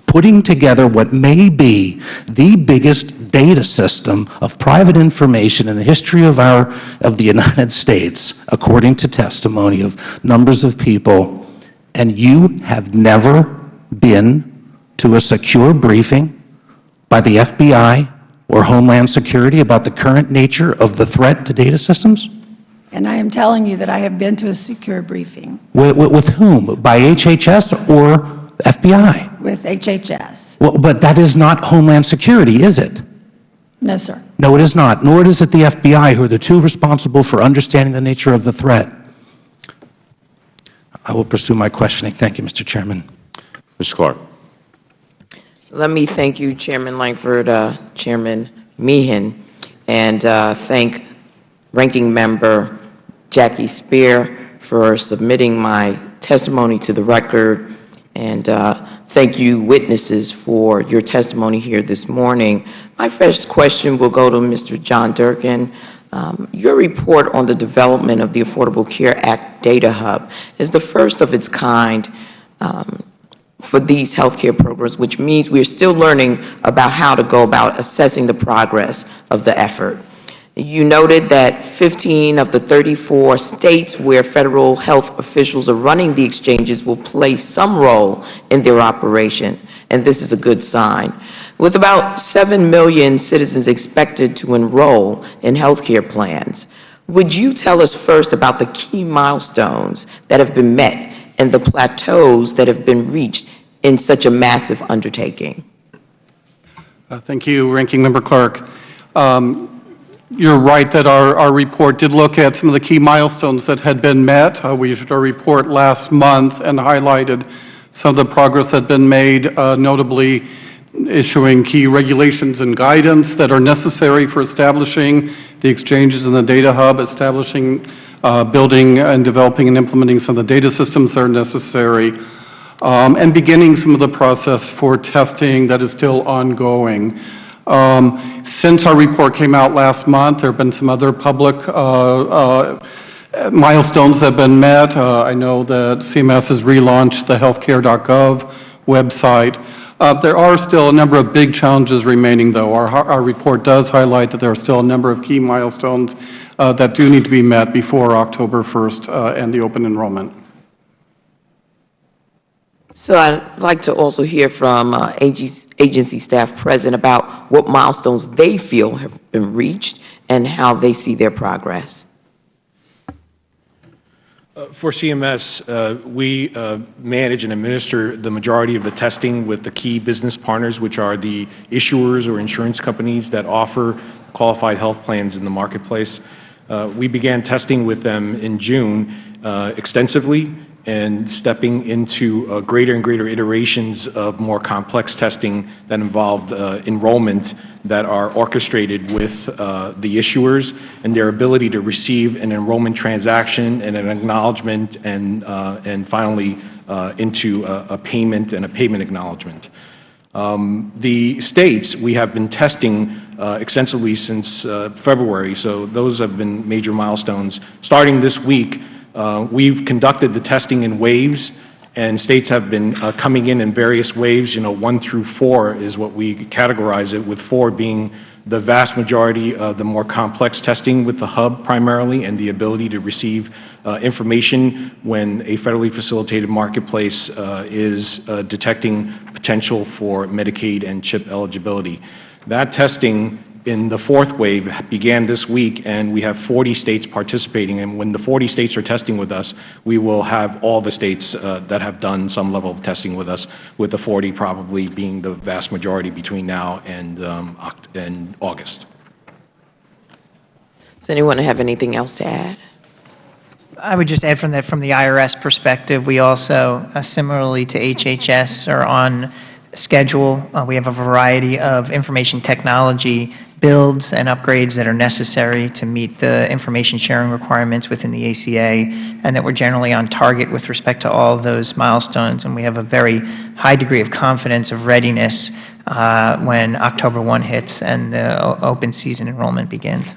putting together what may be the biggest data system of private information in the history of the United States, according to testimony of numbers of people, and you have never been to a secure briefing by the FBI or Homeland Security about the current nature of the threat to data systems? And I am telling you that I have been to a secure briefing. With whom? By HHS or FBI? With HHS. Well, but that is not Homeland Security, is it? No, sir. No, it is not. Nor is it the FBI, who are the two responsible for understanding the nature of the threat. I will pursue my questioning. Thank you, Mr. Chairman. Mr. Clark. Let me thank you, Chairman Lankford, Chairman Meehan, and thank Ranking Member Jackie Spear for submitting my testimony to the record, and thank you, witnesses, for your testimony here this morning. My first question will go to Mr. John Durkin. Your report on the development of the Affordable Care Act Data Hub is the first of its kind for these healthcare programs, which means we're still learning about how to go about assessing the progress of the effort. You noted that 15 of the 34 states where federal health officials are running the exchanges will play some role in their operation, and this is a good sign. With about 7 million citizens expected to enroll in healthcare plans, would you tell us first about the key milestones that have been met and the plateaus that have been reached in such a massive undertaking? Thank you, Ranking Member Clark. You're right that our report did look at some of the key milestones that had been met. We issued our report last month and highlighted some of the progress that had been made, notably issuing key regulations and guidance that are necessary for establishing the exchanges in the data hub, establishing, building and developing and implementing some of the data systems that are necessary, and beginning some of the process for testing that is still ongoing. Since our report came out last month, there have been some other public milestones that have been met. I know that CMS has relaunched the healthcare.gov website. There are still a number of big challenges remaining, though. Our report does highlight that there are still a number of key milestones that do need to be met before October 1st and the open enrollment. So I'd like to also hear from agency staff present about what milestones they feel have been reached and how they see their progress. For CMS, we manage and administer the majority of the testing with the key business partners, which are the issuers or insurance companies that offer qualified health plans in the marketplace. We began testing with them in June extensively and stepping into greater and greater iterations of more complex testing that involved enrollment that are orchestrated with the issuers and their ability to receive an enrollment transaction and an acknowledgement and finally into a payment and a payment acknowledgement. The states, we have been testing extensively since February, so those have been major milestones. Starting this week, we've conducted the testing in waves, and states have been coming in various waves. 1 through 4 is what we categorize it, with 4 being the vast majority of the more complex testing with the hub primarily, and the ability to receive information when a federally facilitated marketplace is detecting potential for Medicaid and CHIP eligibility. That testing in the 4th wave began this week, and we have 40 states participating. And when the 40 states are testing with us, we will have all the states that have done some level of testing with us, with the 40 probably being the vast majority between now and August. Does anyone have anything else to add? I would just add from the IRS perspective, we also, similarly to HHS, are on schedule. We have a variety of information technology builds and upgrades that are necessary to meet the information sharing requirements within the ACA, and that we're generally on target with respect to all of those milestones. And we have a very high degree of confidence of readiness when October 1 hits and the open season enrollment begins.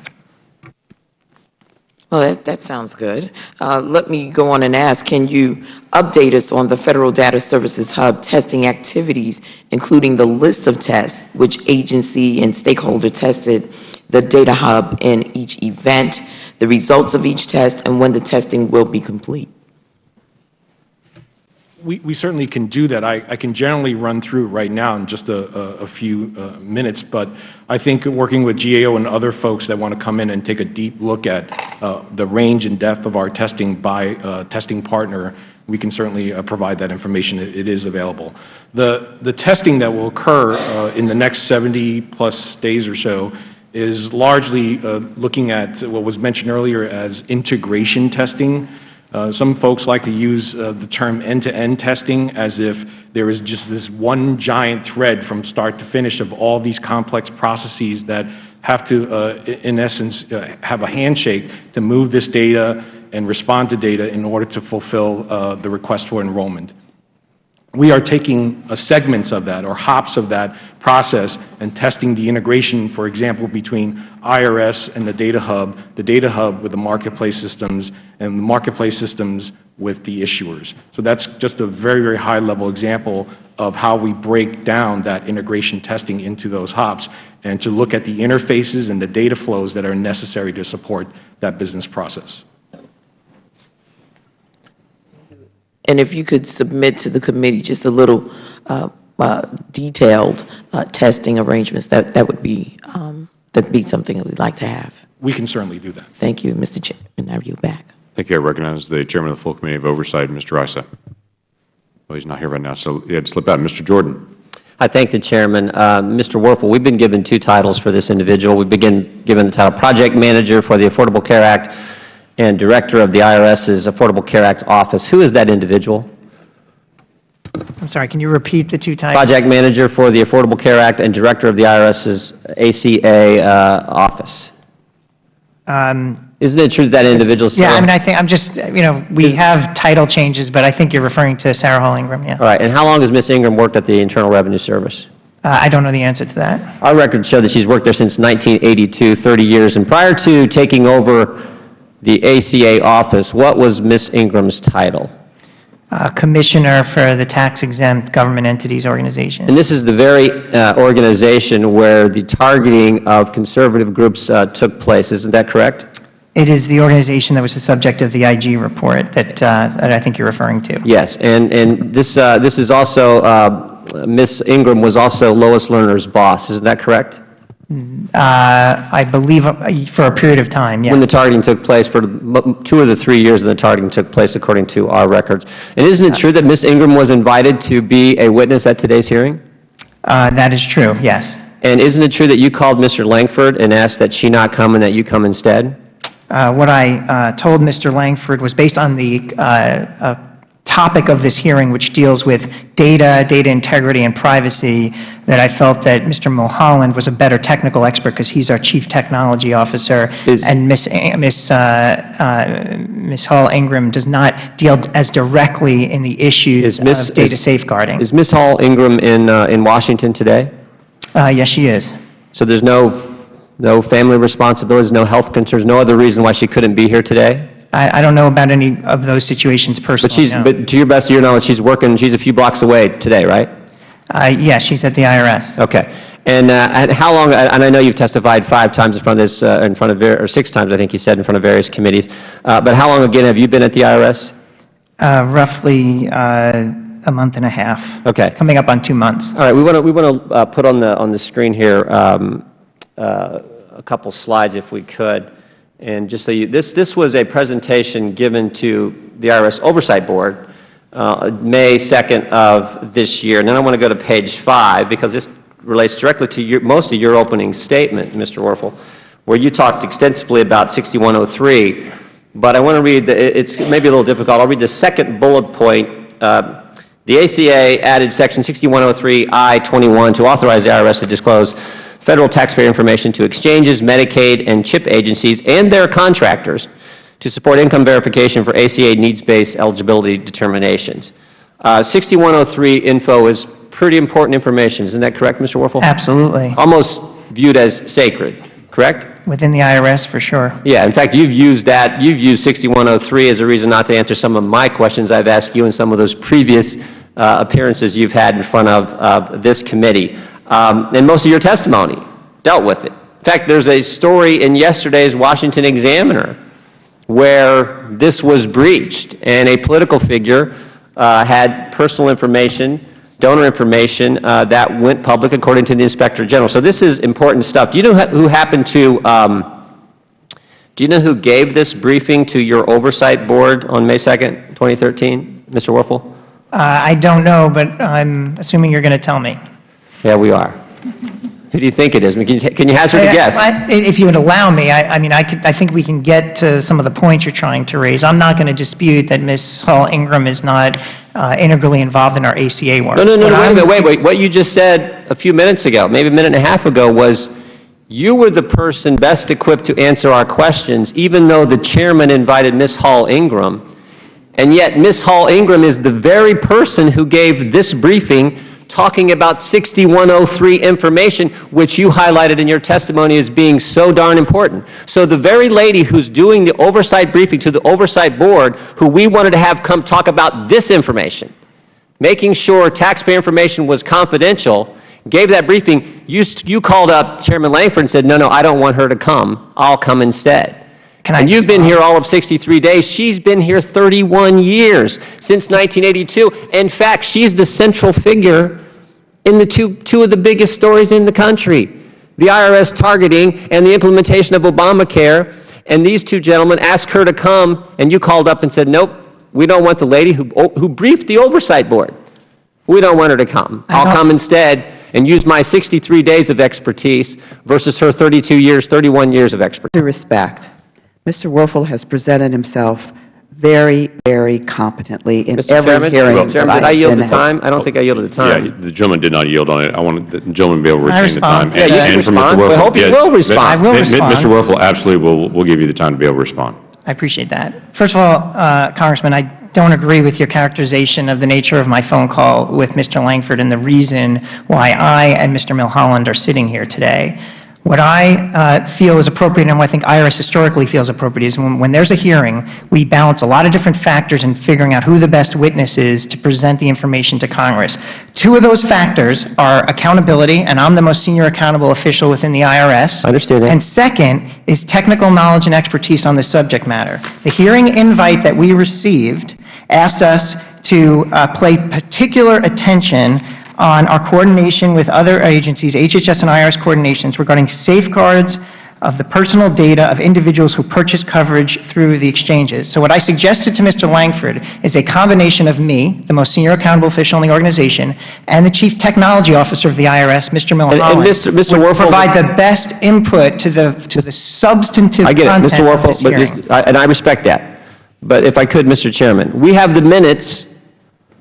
Well, that sounds good. Let me go on and ask, can you update us on the Federal Data Services Hub testing activities, including the list of tests, which agency and stakeholder tested the data hub in each event, the results of each test, and when the testing will be complete? We certainly can do that. I can generally run through right now in just a few minutes, but I think working with GAO and other folks that want to come in and take a deep look at the range and depth of our testing by testing partner, we can certainly provide that information. It is available. The testing that will occur in the next 70+ days or so is largely looking at what was mentioned earlier as integration testing. Some folks like to use the term end-to-end testing as if there is just this one giant thread from start to finish of all these complex processes that have to, in essence, have a handshake to move this data and respond to data in order to fulfill the request for enrollment. We are taking segments of that or hops of that process and testing the integration, for example, between IRS and the data hub with the marketplace systems, and the marketplace systems with the issuers. So that's just a very, very high-level example of how we break down that integration testing into those hops, and to look at the interfaces and the data flows that are necessary to support that business process. And if you could submit to the committee just a little detailed testing arrangements, that would be something that we'd like to have. We can certainly do that. Thank you, Mr. Chairman. Are you back? Thank you. I recognize the Chairman of the Full Committee of Oversight, Mr. Issa. Well, he's not here right now, so he had to slip out. Mr. Jordan. I thank the chairman. Mr. Werfel, we've been given two titles for this individual. We've been given the title Project Manager for the Affordable Care Act and Director of the IRS's Affordable Care Act Office. Who is that individual? I'm sorry, can you repeat the two titles? Project Manager for the Affordable Care Act and Director of the IRS's ACA Office. Isn't it true that individual? Yeah, I mean, I think I'm just, we have title changes, but I think you're referring to Sarah Hall Ingram, yeah. All right, and how long has Ms. Ingram worked at the Internal Revenue Service? I don't know the answer to that. Our records show that she's worked there since 1982, 30 years, and prior to taking over the ACA office, what was Ms. Ingram's title? Commissioner for the Tax-Exempt Government Entities Organization. And this is the very organization where the targeting of conservative groups took place, isn't that correct? It is the organization that was the subject of the IG report that I think you're referring to. Yes, and this is also, Ms. Ingram was also Lois Lerner's boss, isn't that correct? I believe for a period of time, yes. When the targeting took place, for 2 of the 3 years that the targeting took place, according to our records. And isn't it true that Ms. Ingram was invited to be a witness at today's hearing? That is true, yes. And isn't it true that you called Mr. Langford and asked that she not come and that you come instead? What I told Mr. Langford was based on the topic of this hearing, which deals with data integrity, and privacy, that I felt that Mr. Mulholland was a better technical expert because he's our Chief Technology Officer, and Ms. Hall Ingram does not deal as directly in the issues of data safeguarding. Is Ms. Hall Ingram in Washington today? Yes, she is. So there's no family responsibilities, no health concerns, no other reason why she couldn't be here today? I don't know about any of those situations personally. But to your best of your knowledge, she's a few blocks away today, right? Yes, she's at the IRS. Okay. And how long? And I know you've testified 5 times in front of this, or 6 times, I think you said, in front of various committees. But how long again have you been at the IRS? Roughly a month and a half. Okay. Coming up on 2 months. All right. We want to put on the screen here a couple slides, if we could. And just so this was a presentation given to the IRS Oversight Board May 2nd of this year. And then I want to go to page 5 because this relates directly to most of your opening statement, Mr. Werfel, where you talked extensively about 6103. But I want to read, it's maybe a little difficult. I'll read the second bullet point. The ACA added section 6103I-21 to authorize the IRS to disclose federal taxpayer information to exchanges, Medicaid, and CHIP agencies and their contractors to support income verification for ACA needs-based eligibility determinations. 6103 info is pretty important information. Isn't that correct, Mr. Werfel? Absolutely. Almost viewed as sacred, correct? Within the IRS, for sure. Yeah. In fact, you've used 6103 as a reason not to answer some of my questions I've asked you in some of those previous appearances you've had in front of this committee. And most of your testimony dealt with it. In fact, there's a story in yesterday's Washington Examiner where this was breached, and a political figure had personal information, donor information, that went public according to the Inspector General. So this is important stuff. Do you know who happened to, do you know who gave this briefing to your Oversight Board on May 2nd, 2013, Mr. Werfel? I don't know, but I'm assuming you're going to tell me. Yeah, we are. Who do you think it is? Can you hazard a guess? If you would allow me, I think we can get to some of the points you're trying to raise. I'm not going to dispute that Ms. Hall Ingram is not integrally involved in our ACA work. No, wait. What you just said a few minutes ago, maybe a minute and a half ago, was you were the person best equipped to answer our questions, even though the chairman invited Ms. Hall Ingram. And yet Ms. Hall Ingram is the very person who gave this briefing talking about 6103 information, which you highlighted in your testimony as being so darn important. So the very lady who's doing the oversight briefing to the Oversight Board, who we wanted to have come talk about this information, making sure taxpayer information was confidential, gave that briefing, you called up Chairman Langford and said, no, I don't want her to come. I'll come instead. And you've been here all of 63 days. She's been here 31 years, since 1982. In fact, she's the central figure in the two of the biggest stories in the country, the IRS targeting and the implementation of Obamacare. And these two gentlemen asked her to come, and you called up and said, nope, we don't want the lady who briefed the Oversight Board. We don't want her to come. I'll come instead and use my 63 days of expertise versus her 32 years, 31 years of expertise. Due respect, Mr. Werfel has presented himself very, very competently in every hearing. Mr. Chairman, did I yield the time? I don't think I yielded the time. Yeah, the gentleman did not yield on it. I want the gentleman to be able to retain the time. Yeah, you can respond. I hope you will respond. I will respond. Mr. Werfel absolutely will give you the time to be able to respond. I appreciate that. First of all, Congressman, I don't agree with your characterization of the nature of my phone call with Mr. Langford and the reason why I and Mr. Milholland are sitting here today. What I feel is appropriate and what I think IRS historically feels appropriate is when there's a hearing, we balance a lot of different factors in figuring out who the best witness is to present the information to Congress. Two of those factors are accountability, and I'm the most senior accountable official within the IRS. I understand that. And second is technical knowledge and expertise on the subject matter. The hearing invite that we received asked us to pay particular attention on our coordination with other agencies, HHS and IRS coordinations, regarding safeguards of the personal data of individuals who purchase coverage through the exchanges. So what I suggested to Mr. Langford is a combination of me, the most senior accountable official in the organization, and the Chief Technology Officer of the IRS, Mr. Milholland, Mr. would Werfel, provide the best input to the substantive I get it, content Mr. of this hearing. and I respect that. But if I could, Mr. Chairman, we have the minutes,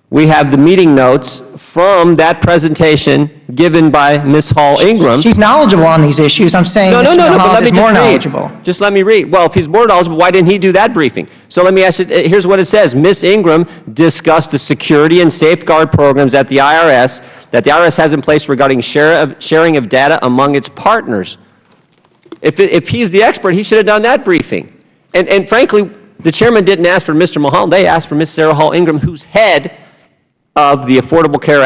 we have the meeting notes from that presentation given by Ms. Hall Ingram. She's knowledgeable on these issues. I'm saying Mr. But Milholland let me is more just read. knowledgeable. Just let me read. Well, if he's more knowledgeable, why didn't he do that briefing? So let me ask you, here's what it says. Ms. Ingram discussed the security and safeguard programs that the IRS has in place regarding sharing of data among its partners. If he's the expert, he should have done that briefing. And frankly, the chairman didn't ask for Mr. Milholland. They asked for Ms. Sarah Hall Ingram, who's head of the Affordable Care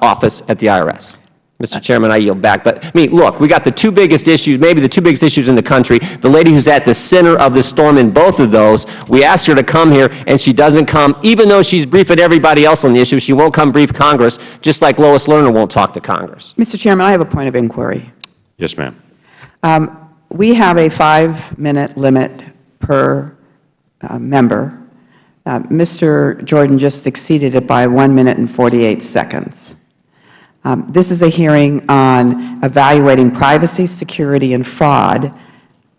Office at the IRS. Mr. Chairman, I yield back. But, I mean, look, we got the two biggest issues, maybe the two biggest issues in the country. The lady who's at the center of the storm in both of those, we asked her to come here, and she doesn't come. Even though she's briefing everybody else on the issue, she won't come brief Congress, just like Lois Lerner won't talk to Congress. Mr. Chairman, I have a point of inquiry. Yes, ma'am. We have a 5-minute limit per member. Mr. Jordan just exceeded it by 1 minute and 48 seconds. This is a hearing on evaluating privacy, security, and fraud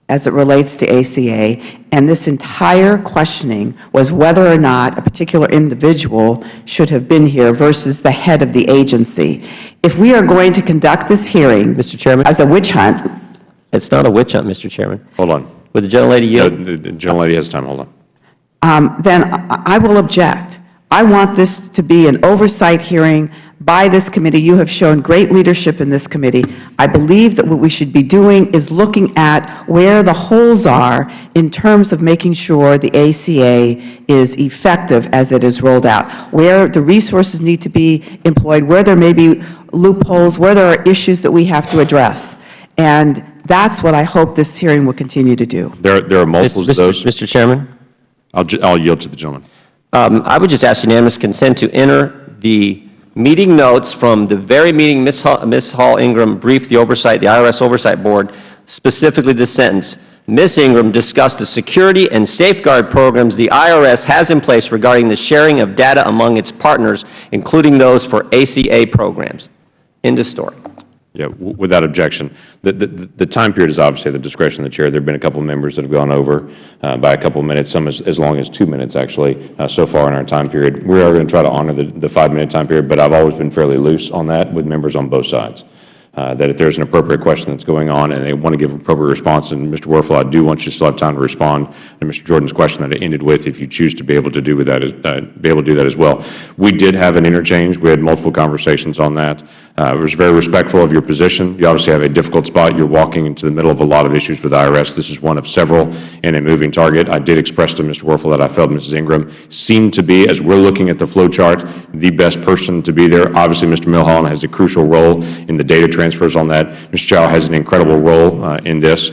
as it relates to ACA, and this entire questioning was whether or not a particular individual should have been here versus the head of the agency. If we are going to conduct this hearing, Mr. Chairman, as a witch hunt— It's not a witch hunt, Mr. Chairman. Hold on. Would the gentlelady yield? No, the gentlelady has time. Hold on. then I will object. I want this to be an oversight hearing by this committee. You have shown great leadership in this committee. I believe that what we should be doing is looking at where the holes are in terms of making sure the ACA is effective as it is rolled out, where the resources need to be employed, where there may be loopholes, where there are issues that we have to address. And that's what I hope this hearing will continue to do. There are multiples of those. Mr. Chairman? I'll yield to the gentleman. I would just ask unanimous consent to enter the meeting notes from the very meeting Ms. Hall Ingram briefed the IRS Oversight Board, specifically this sentence. Ms. Ingram discussed the security and safeguard programs the IRS has in place regarding the sharing of data among its partners, including those for ACA programs. End of story. Yeah, without objection. The time period is obviously at the discretion of the chair. There have been a couple of members that have gone over by a couple of minutes, some as long as 2 minutes, actually, so far in our time period. We are going to try to honor the 5-minute time period, but I've always been fairly loose on that with members on both sides. That if there's an appropriate question that's going on and they want to give an appropriate response, and Mr. Werfel, I do want you to still have time to respond to Mr. Jordan's question that it ended with, if you choose to be able to do that as well. We did have an interchange. We had multiple conversations on that. I was very respectful of your position. You obviously have a difficult spot. You're walking into the middle of a lot of issues with IRS. This is one of several in a moving target. I did express to Mr. Werfel that I felt Mrs. Ingram seemed to be, as we're looking at the flow chart, the best person to be there. Obviously, Mr. Milholland has a crucial role in the data transfers on that. Mr. Chow has an incredible role in this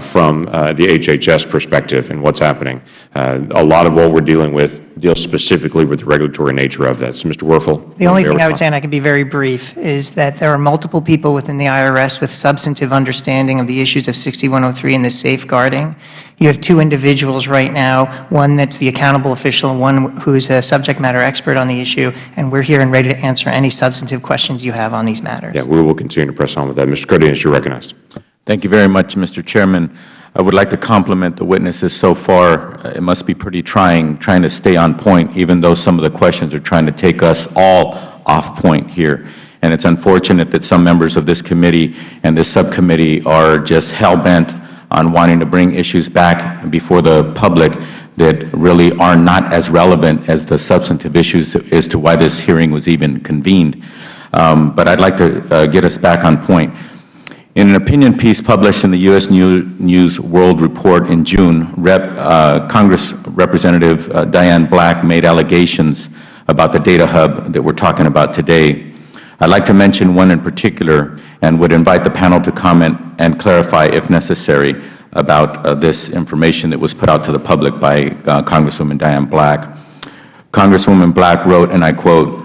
from the HHS perspective and what's happening. A lot of what we're dealing with deals specifically with the regulatory nature of that. So, Mr. Werfel. The only thing I would say, and I can be very brief, is that there are multiple people within the IRS with substantive understanding of the issues of 6103 and the safeguarding. You have two individuals right now, one that's the accountable official and one who's a subject matter expert on the issue, and we're here and ready to answer any substantive questions you have on these matters. Yeah, we will continue to press on with that. Mr. Cardenas, you're recognized. Thank you very much, Mr. Chairman. I would like to compliment the witnesses so far. It must be pretty trying to stay on point, even though some of the questions are trying to take us all off point here. And it's unfortunate that some members of this committee and this subcommittee are just hell-bent on wanting to bring issues back before the public that really are not as relevant as the substantive issues as to why this hearing was even convened. But I'd like to get us back on point. In an opinion piece published in the U.S. News World Report in June, Congress Representative Diane Black made allegations about the data hub that we're talking about today. I'd like to mention one in particular and would invite the panel to comment and clarify, if necessary, about this information that was put out to the public by Congresswoman Diane Black. Congresswoman Black wrote, and I quote,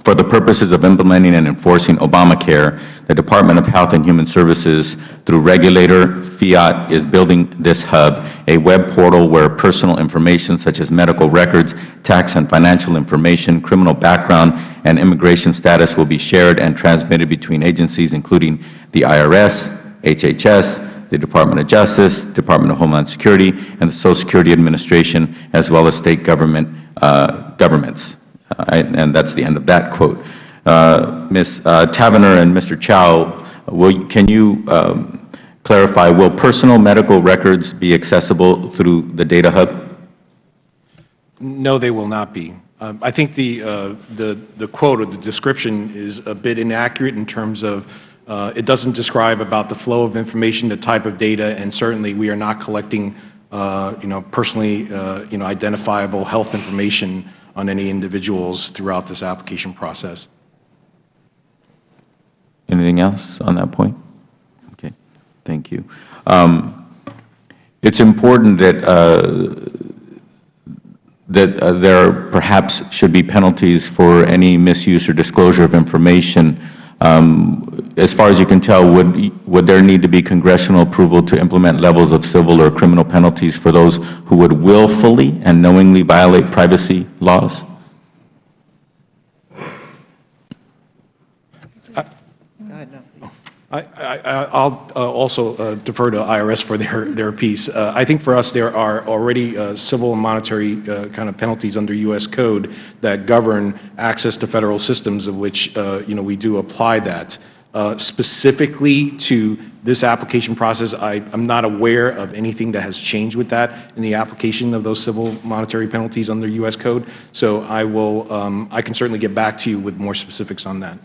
"For the purposes of implementing and enforcing Obamacare, the Department of Health and Human Services, through regulator FIAT, is building this hub, a web portal where personal information such as medical records, tax and financial information, criminal background, and immigration status will be shared and transmitted between agencies including the IRS, HHS, the Department of Justice, Department of Homeland Security, and the Social Security Administration, as well as state governments. And that's the end of that quote. Ms. Taverner and Mr. Chow, can you clarify, will personal medical records be accessible through the data hub? No, they will not be. I think the quote or the description is a bit inaccurate in terms of it doesn't describe about the flow of information, the type of data, and certainly we are not collecting personally identifiable health information on any individuals throughout this application process. Anything else on that point? Okay, thank you. It's important that there perhaps should be penalties for any misuse or disclosure of information. As far as you can tell, would there need to be congressional approval to implement levels of civil or criminal penalties for those who would willfully and knowingly violate privacy laws? I'll also defer to IRS for their piece. I think for us there are already civil and monetary kind of penalties under U.S. code that govern access to federal systems, of which we do apply that. Specifically to this application process, I'm not aware of anything that has changed with that in the application of those civil monetary penalties under U.S. code. So I can certainly get back to you with more specifics on that.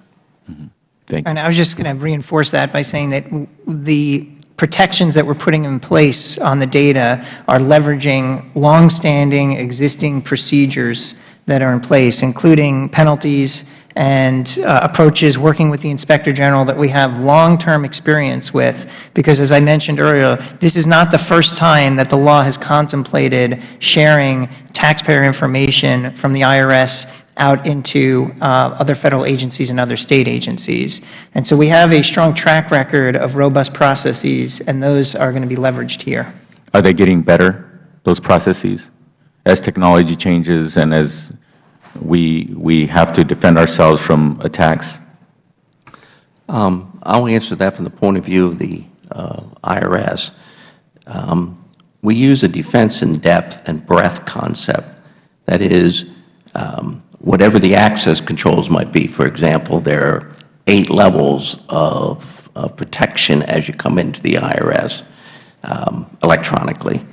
Mm-hmm. Thank you. And I was just going to reinforce that by saying that the protections that we're putting in place on the data are leveraging longstanding existing procedures that are in place, including penalties and approaches working with the Inspector General that we have long-term experience with, because as I mentioned earlier, this is not the first time that the law has contemplated sharing taxpayer information from the IRS out into other federal agencies and other state agencies. And so we have a strong track record of robust processes, and those are going to be leveraged here. Are they getting better, those processes, as technology changes and as we have to defend ourselves from attacks? I'll answer that from the point of view of the IRS. We use a defense in depth and breadth concept. That is, whatever the access controls might be. For example, there are 8 levels of protection as you come into the IRS electronically.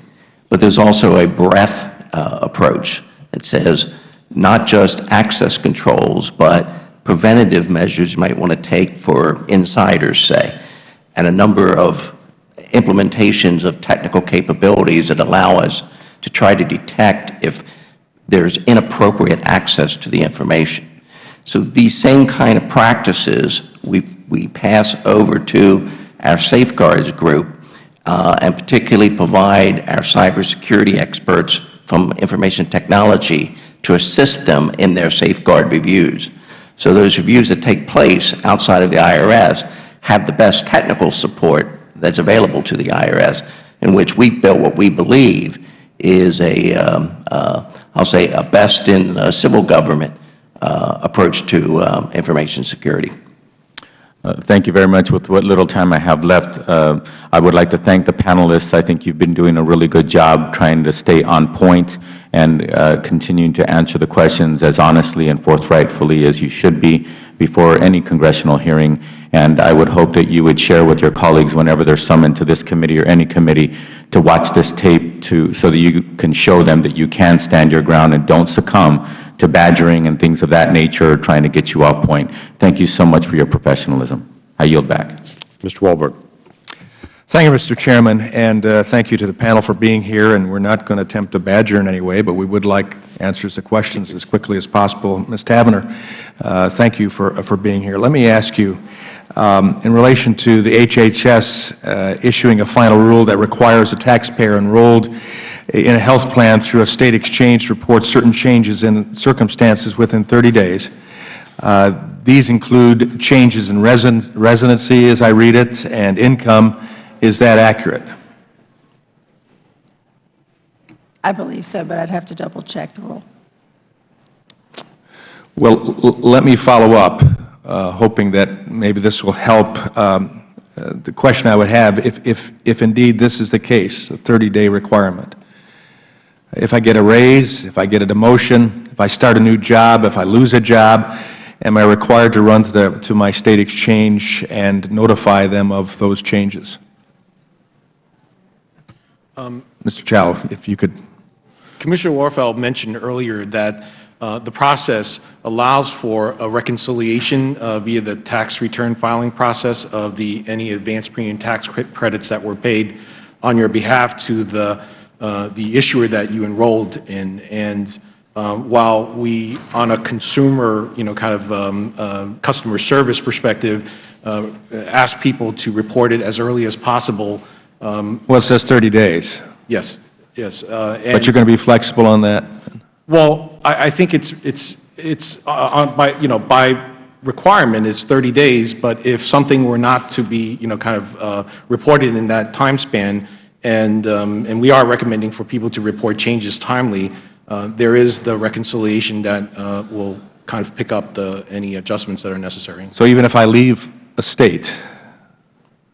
But there's also a breadth approach that says not just access controls, but preventative measures you might want to take for insiders, say, and a number of implementations of technical capabilities that allow us to try to detect if there's inappropriate access to the information. So these same kind of practices we pass over to our safeguards group and particularly provide our cybersecurity experts from information technology to assist them in their safeguard reviews. So those reviews that take place outside of the IRS have the best technical support that's available to the IRS, in which we've built what we believe is I'll say, a best in civil government approach to information security. Thank you very much. With what little time I have left, I would like to thank the panelists. I think you've been doing a really good job trying to stay on point and continuing to answer the questions as honestly and forthrightfully as you should be before any congressional hearing. And I would hope that you would share with your colleagues whenever they're summoned to this committee or any committee to watch this tape so that you can show them that you can stand your ground and don't succumb to badgering and things of that nature trying to get you off point. Thank you so much for your professionalism. I yield back. Mr. Walberg. Thank you, Mr. Chairman, and thank you to the panel for being here. And we're not going to attempt to badger in any way, but we would like answers to questions as quickly as possible. Ms. Tavenner, thank you for being here. Let me ask you, in relation to the HHS issuing a final rule that requires a taxpayer enrolled in a health plan through a state exchange to report certain changes in circumstances within 30 days. These include changes in residency, as I read it, and income. Is that accurate? I believe so, but I'd have to double-check the rule. Well, let me follow up, hoping that maybe this will help. The question I would have, if indeed this is the case, a 30-day requirement, if I get a raise, if I get a demotion, if I start a new job, if I lose a job, am I required to run to my state exchange and notify them of those changes? Mr. Chow, if you could. Commissioner Warfeld mentioned earlier that the process allows for a reconciliation via the tax return filing process of any advanced premium tax credits that were paid on your behalf to the issuer that you enrolled in. And while we, on a consumer, kind of customer service perspective, ask people to report it as early as possible. Well, it says 30 days. Yes, yes. But you're going to be flexible on that? Well, I think by requirement, it's 30 days. But if something were not to be, kind of reported in that time span, and we are recommending for people to report changes timely, there is the reconciliation that will kind of pick up any adjustments that are necessary. So even if I leave a state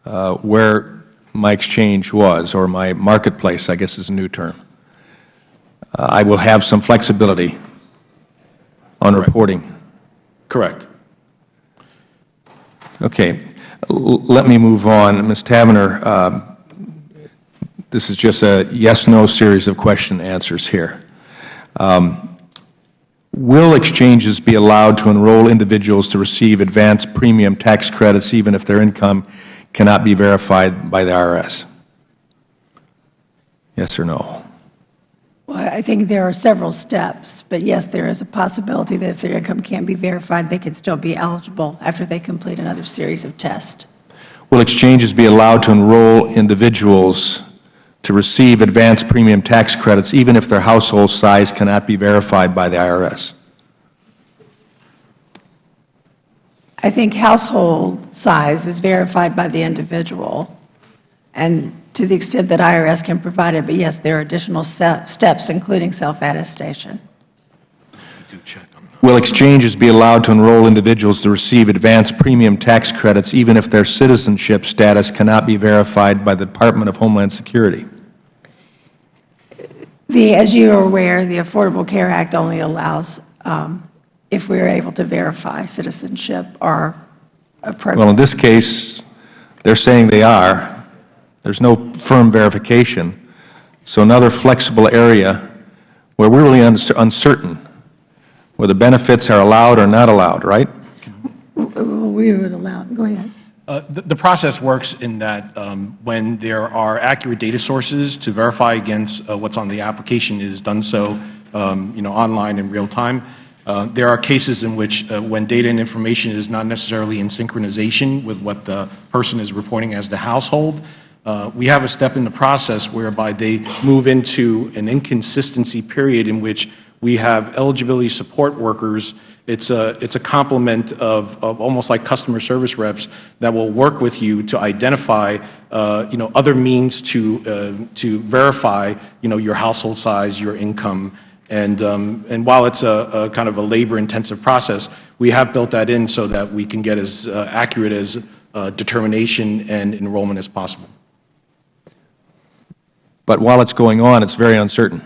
where my exchange was, or my marketplace, I guess is a new term, I will have some flexibility on reporting. Correct. Okay. Let me move on. Ms. Tavenner, this is just a yes-no series of question and answers here. Will exchanges be allowed to enroll individuals to receive advanced premium tax credits even if their income cannot be verified by the IRS? Yes or no? Well, I think there are several steps, but yes, there is a possibility that if their income can't be verified, they can still be eligible after they complete another series of tests. Will exchanges be allowed to enroll individuals to receive advanced premium tax credits even if their household size cannot be verified by the IRS? I think household size is verified by the individual, and to the extent that IRS can provide it, but yes, there are additional steps, including self-attestation. Will exchanges be allowed to enroll individuals to receive advanced premium tax credits even if their citizenship status cannot be verified by the Department of Homeland Security? As you are aware, the Affordable Care Act only allows if we are able to verify citizenship or a program. Well, in this case, they're saying they are. There's no firm verification. So another flexible area where we're really uncertain whether benefits are allowed or not allowed, right? We would allow. Go ahead. The process works in that when there are accurate data sources to verify against what's on the application, it is done so online in real time. There are cases in which when data and information is not necessarily in synchronization with what the person is reporting as the household, we have a step in the process whereby they move into an inconsistency period in which we have eligibility support workers It's a complement of almost like customer service reps that will work with you to identify, other means to verify, your household size, your income. And while it's a kind of a labor-intensive process, we have built that in so that we can get as accurate as determination and enrollment as possible. But while it's going on, it's very uncertain.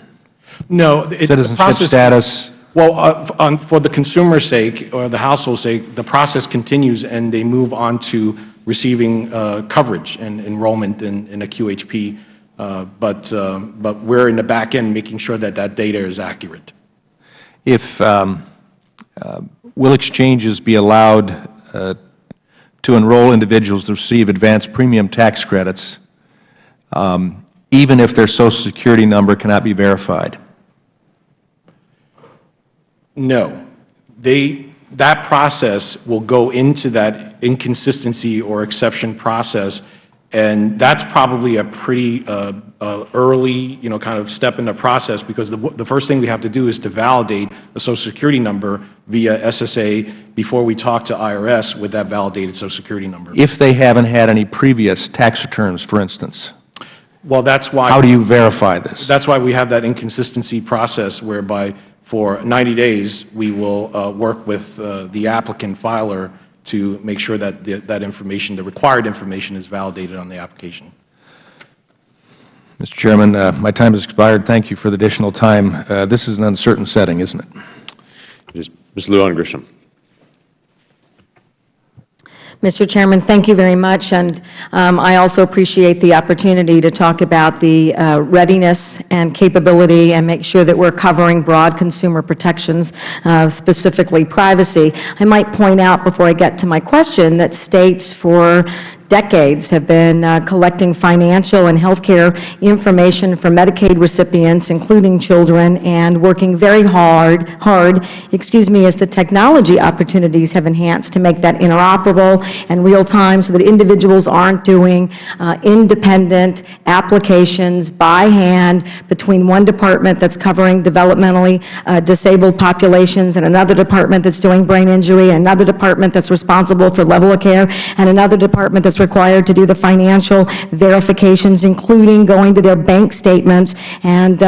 No. Citizenship status. Well, for the consumer's sake or the household's sake, the process continues and they move on to receiving coverage and enrollment in a QHP. But we're in the back end making sure that that data is accurate. Will exchanges be allowed to enroll individuals to receive advanced premium tax credits, even if their Social Security number cannot be verified? No. That process will go into that inconsistency or exception process, and that's probably a pretty early, kind of step in the process, because the first thing we have to do is to validate a Social Security number via SSA before we talk to IRS with that validated Social Security number. If they haven't had any previous tax returns, for instance? Well, that's why. How do you verify this? That's why we have that inconsistency process whereby for 90 days we will work with the applicant filer to make sure that that information, the required information, is validated on the application. Mr. Chairman, my time has expired. Thank you for the additional time. This is an uncertain setting, isn't it? It is. Ms. Llewellyn-Grisham. Mr. Chairman, thank you very much, and I also appreciate the opportunity to talk about the readiness and capability and make sure that we're covering broad consumer protections, specifically privacy. I might point out before I get to my question that states for decades have been collecting financial and health care information for Medicaid recipients, including children, and working very hard, as the technology opportunities have enhanced to make that interoperable and real-time so that individuals aren't doing independent applications by hand between one department that's covering developmentally disabled populations and another department that's doing brain injury, and another department that's responsible for level of care, and another department that's required to do the financial verifications, including going to their bank statements, and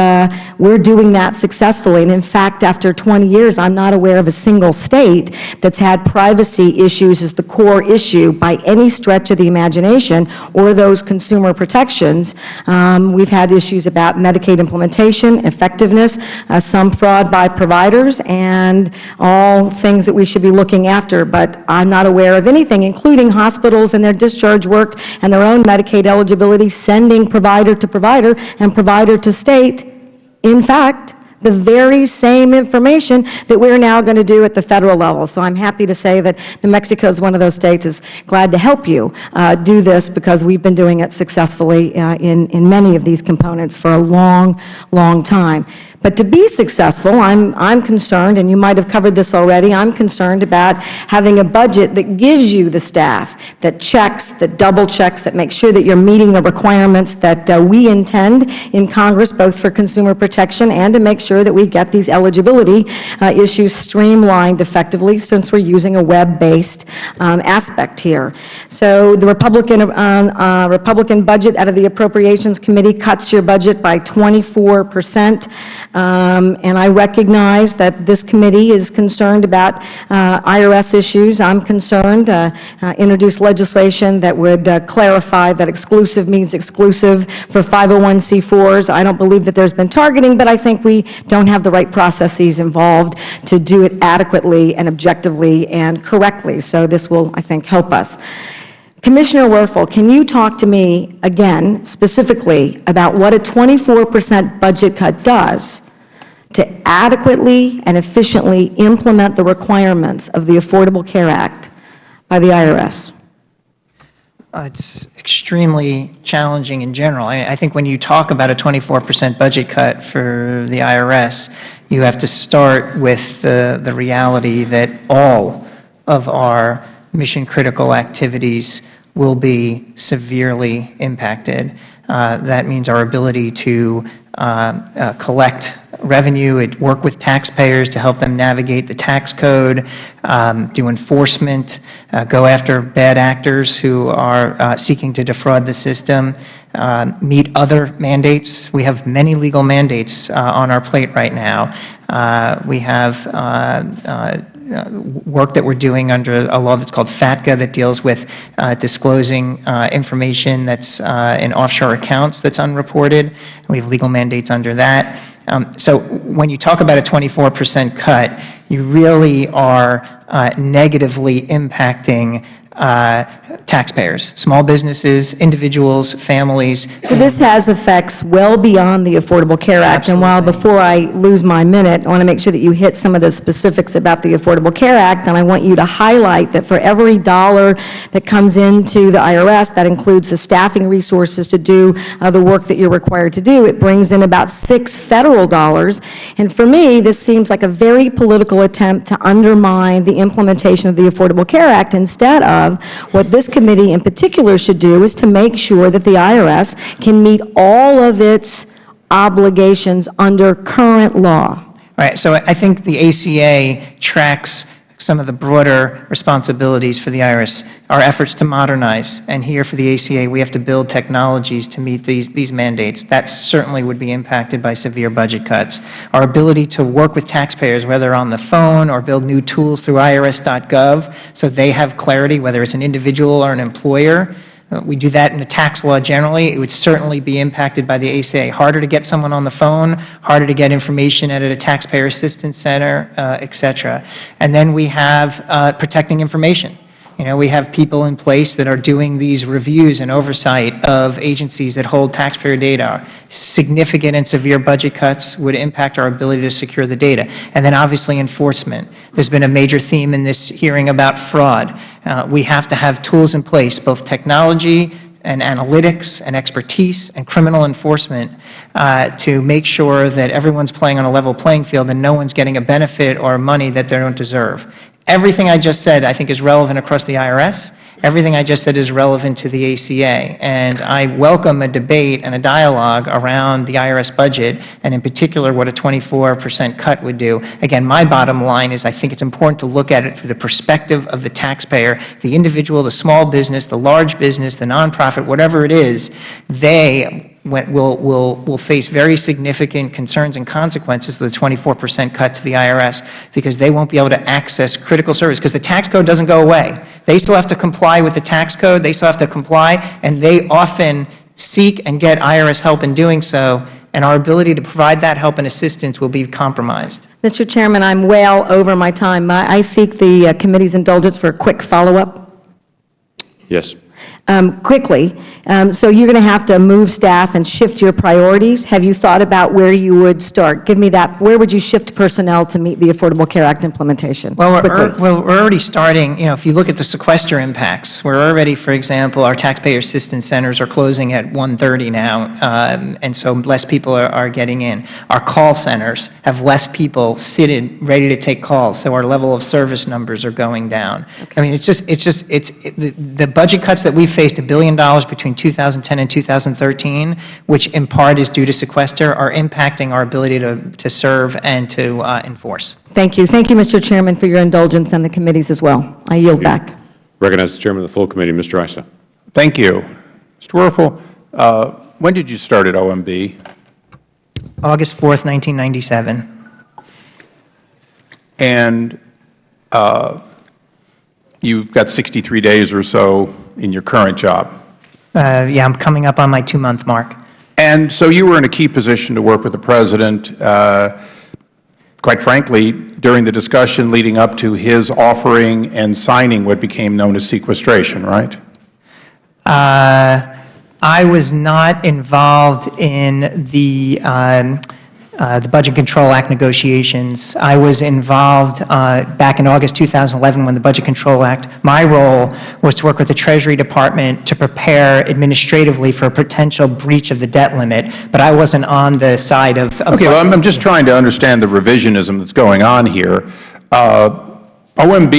we're doing that successfully. And in fact, after 20 years, I'm not aware of a single state that's had privacy issues as the core issue by any stretch of the imagination, or those consumer protections. We've had issues about Medicaid implementation, effectiveness, some fraud by providers, and all things that we should be looking after, but I'm not aware of anything, including hospitals and their discharge work and their own Medicaid eligibility, sending provider to provider and provider to state, in fact, the very same information that we're now going to do at the federal level. So I'm happy to say that New Mexico is one of those states that's glad to help you do this, because we've been doing it successfully in many of these components for a long, long time. But to be successful, I'm concerned, and you might have covered this already, I'm concerned about having a budget that gives you the staff, that checks, that double checks, that makes sure that you're meeting the requirements that we intend in Congress, both for consumer protection and to make sure that we get these eligibility issues streamlined effectively, since we're using a web-based aspect here. So the Republican budget out of the Appropriations Committee cuts your budget by 24%. And I recognize that this committee is concerned about IRS issues. I'm concerned. Introduced legislation that would clarify that exclusive means exclusive for 501c4s. I don't believe that there's been targeting, but I think we don't have the right processes involved to do it adequately and objectively and correctly. So this will, I think, help us. Commissioner Werfel, can you talk to me again specifically about what a 24% budget cut does to adequately and efficiently implement the requirements of the Affordable Care Act by the IRS? It's extremely challenging in general. I think when you talk about a 24% budget cut for the IRS, you have to start with the reality that all of our mission-critical activities will be severely impacted. That means our ability to collect revenue, it work with taxpayers to help them navigate the tax code, do enforcement, go after bad actors who are seeking to defraud the system, meet other mandates. We have many legal mandates on our plate right now. We have work that we're doing under a law that's called FATCA that deals with disclosing information that's in offshore accounts that's unreported. We have legal mandates under that. So when you talk about a 24% cut, you really are negatively impacting taxpayers, small businesses, individuals, families. So this has effects well beyond the Affordable Care Act. Absolutely. And while before I lose my minute, I want to make sure that you hit some of the specifics about the Affordable Care Act, and I want you to highlight that for every dollar that comes into the IRS, that includes the staffing resources to do the work that you're required to do, it brings in about $6 federal dollars. And for me, this seems like a very political attempt to undermine the implementation of the Affordable Care Act instead of what this committee in particular should do is to make sure that the IRS can meet all of its obligations under current law. Right, so I think the ACA tracks some of the broader responsibilities for the IRS, our efforts to modernize. And here for the ACA, we have to build technologies to meet these mandates. That certainly would be impacted by severe budget cuts. Our ability to work with taxpayers, whether on the phone or build new tools through irs.gov, so they have clarity, whether it's an individual or an employer. We do that in the tax law generally. It would certainly be impacted by the ACA. Harder to get someone on the phone, harder to get information at a taxpayer assistance center, et cetera. And then we have protecting information. You know, we have people in place that are doing these reviews and oversight of agencies that hold taxpayer data. Significant and severe budget cuts would impact our ability to secure the data. And then obviously enforcement. There's been a major theme in this hearing about fraud. We have to have tools in place, both technology and analytics and expertise and criminal enforcement to make sure that everyone's playing on a level playing field and no one's getting a benefit or money that they don't deserve. Everything I just said, I think, is relevant across the IRS. Everything I just said is relevant to the ACA. And I welcome a debate and a dialogue around the IRS budget, and in particular what a 24% cut would do. Again, my bottom line is I think it's important to look at it through the perspective of the taxpayer, the individual, the small business, the large business, the nonprofit, whatever it is. They will face very significant concerns and consequences with the 24% cut to the IRS because they won't be able to access critical service because the tax code doesn't go away. They still have to comply with the tax code. They still have to comply, and they often seek and get IRS help in doing so, and our ability to provide that help and assistance will be compromised. Mr. Chairman, I'm well over my time. I seek the committee's indulgence for a quick follow-up. Yes. Quickly. So you're going to have to move staff and shift your priorities. Have you thought about where you would start? Give me that. Where would you shift personnel to meet the Affordable Care Act implementation? Well, we're already starting, you know, if you look at the sequester impacts, we're already, for example, our taxpayer assistance centers are closing at 1:30 now, and so less people are getting in. Our call centers have less people sitting ready to take calls, so our level of service numbers are going down. Okay. I mean, the budget cuts that we faced $1 billion between 2010 and 2013, which in part is due to sequester, are impacting our ability to serve and to enforce. Thank you. Thank you, Mr. Chairman, for your indulgence and the committees as well. I yield back. Recognize the Chairman of the full committee, Mr. Issa. Thank you. Mr. Werfel, when did you start at OMB? August 4th, 1997. And you've got 63 days or so in your current job. Yeah, I'm coming up on my 2-month mark. And so you were in a key position to work with the President, quite frankly, during the discussion leading up to his offering and signing what became known as sequestration, right? I was not involved in the Budget Control Act negotiations. I was involved back in August 2011 when the Budget Control Act, my role was to work with the Treasury Department to prepare administratively for a potential breach of the debt limit, but I wasn't on the side of okay, well, I'm just trying to understand the revisionism that's going on here. OMB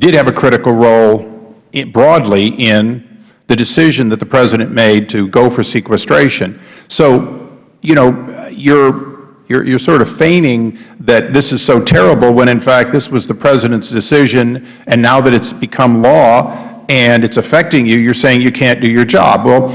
did have a critical role broadly in the decision that the President made to go for sequestration. So, you know, you're sort of feigning that this is so terrible when, in fact, this was the President's decision, and now that it's become law and it's affecting you, you're saying you can't do your job. Well,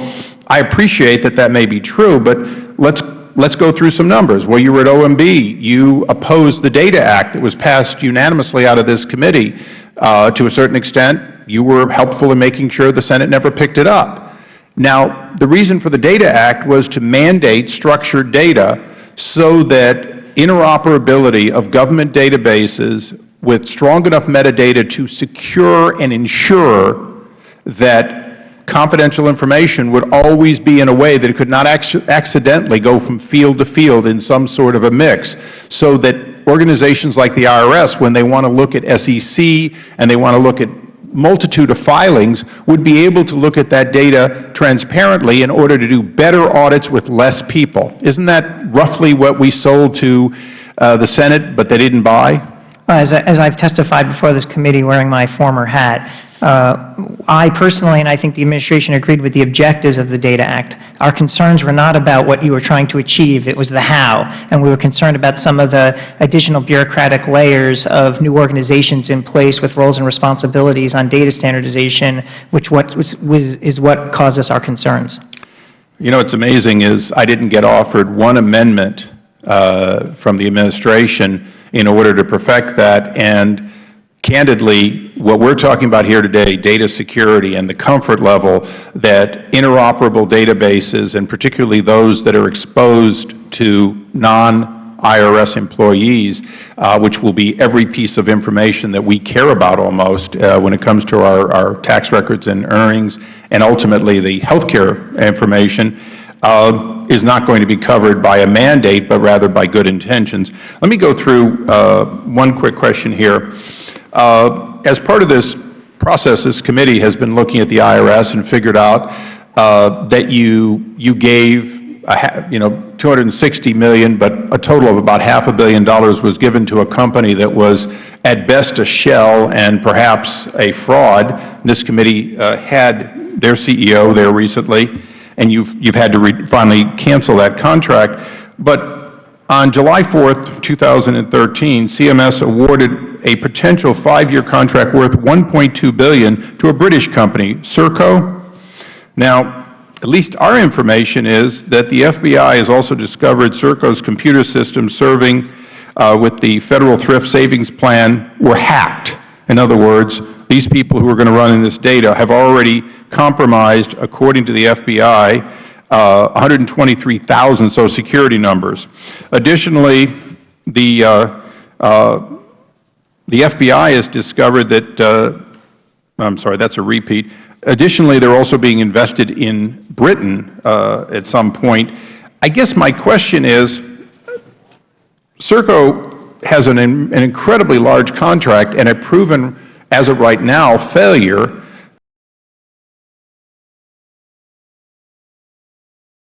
I appreciate that that may be true, but let's go through some numbers. Well, you were at OMB. You opposed the Data Act that was passed unanimously out of this committee. To a certain extent, you were helpful in making sure the Senate never picked it up. Now, the reason for the Data Act was to mandate structured data so that interoperability of government databases with strong enough metadata to secure and ensure that confidential information would always be in a way that it could not accidentally go from field to field in some sort of a mix, so that organizations like the IRS, when they want to look at SEC and they want to look at multitude of filings, would be able to look at that data transparently in order to do better audits with less people. Isn't that roughly what we sold to the Senate, but they didn't buy? As I've testified before this committee wearing my former hat, I personally, and I think the administration agreed with the objectives of the Data Act. Our concerns were not about what you were trying to achieve, it was the how, and we were concerned about some of the additional bureaucratic layers of new organizations in place with roles and responsibilities on data standardization, which is what caused us our concerns. You know, what's amazing is I didn't get offered one amendment from the administration in order to perfect that, and candidly, what we're talking about here today, data security and the comfort level that interoperable databases, and particularly those that are exposed to non-IRS employees, which will be every piece of information that we care about almost when it comes to our tax records and earnings, and ultimately the health care information, is not going to be covered by a mandate, but rather by good intentions. Let me go through one quick question here. As part of this process, this committee has been looking at the IRS and figured out that you gave $260 million, but a total of about $500 million was given to a company that was at best a shell and perhaps a fraud. This committee had their CEO there recently, and you've had to finally cancel that contract. But on July 4th, 2013, CMS awarded a potential 5-year contract worth $1.2 billion to a British company, Serco. Now, at least our information is that the FBI has also discovered Serco's computer systems serving with the Federal Thrift Savings Plan were hacked. In other words, these people who are going to run in this data have already compromised, according to the FBI, 123,000 Social Security numbers. Additionally, the FBI has discovered that, I'm sorry, that's a repeat. Additionally, they're also being invested in Britain at some point. I guess my question is, Serco has an incredibly large contract and a proven, as of right now, failure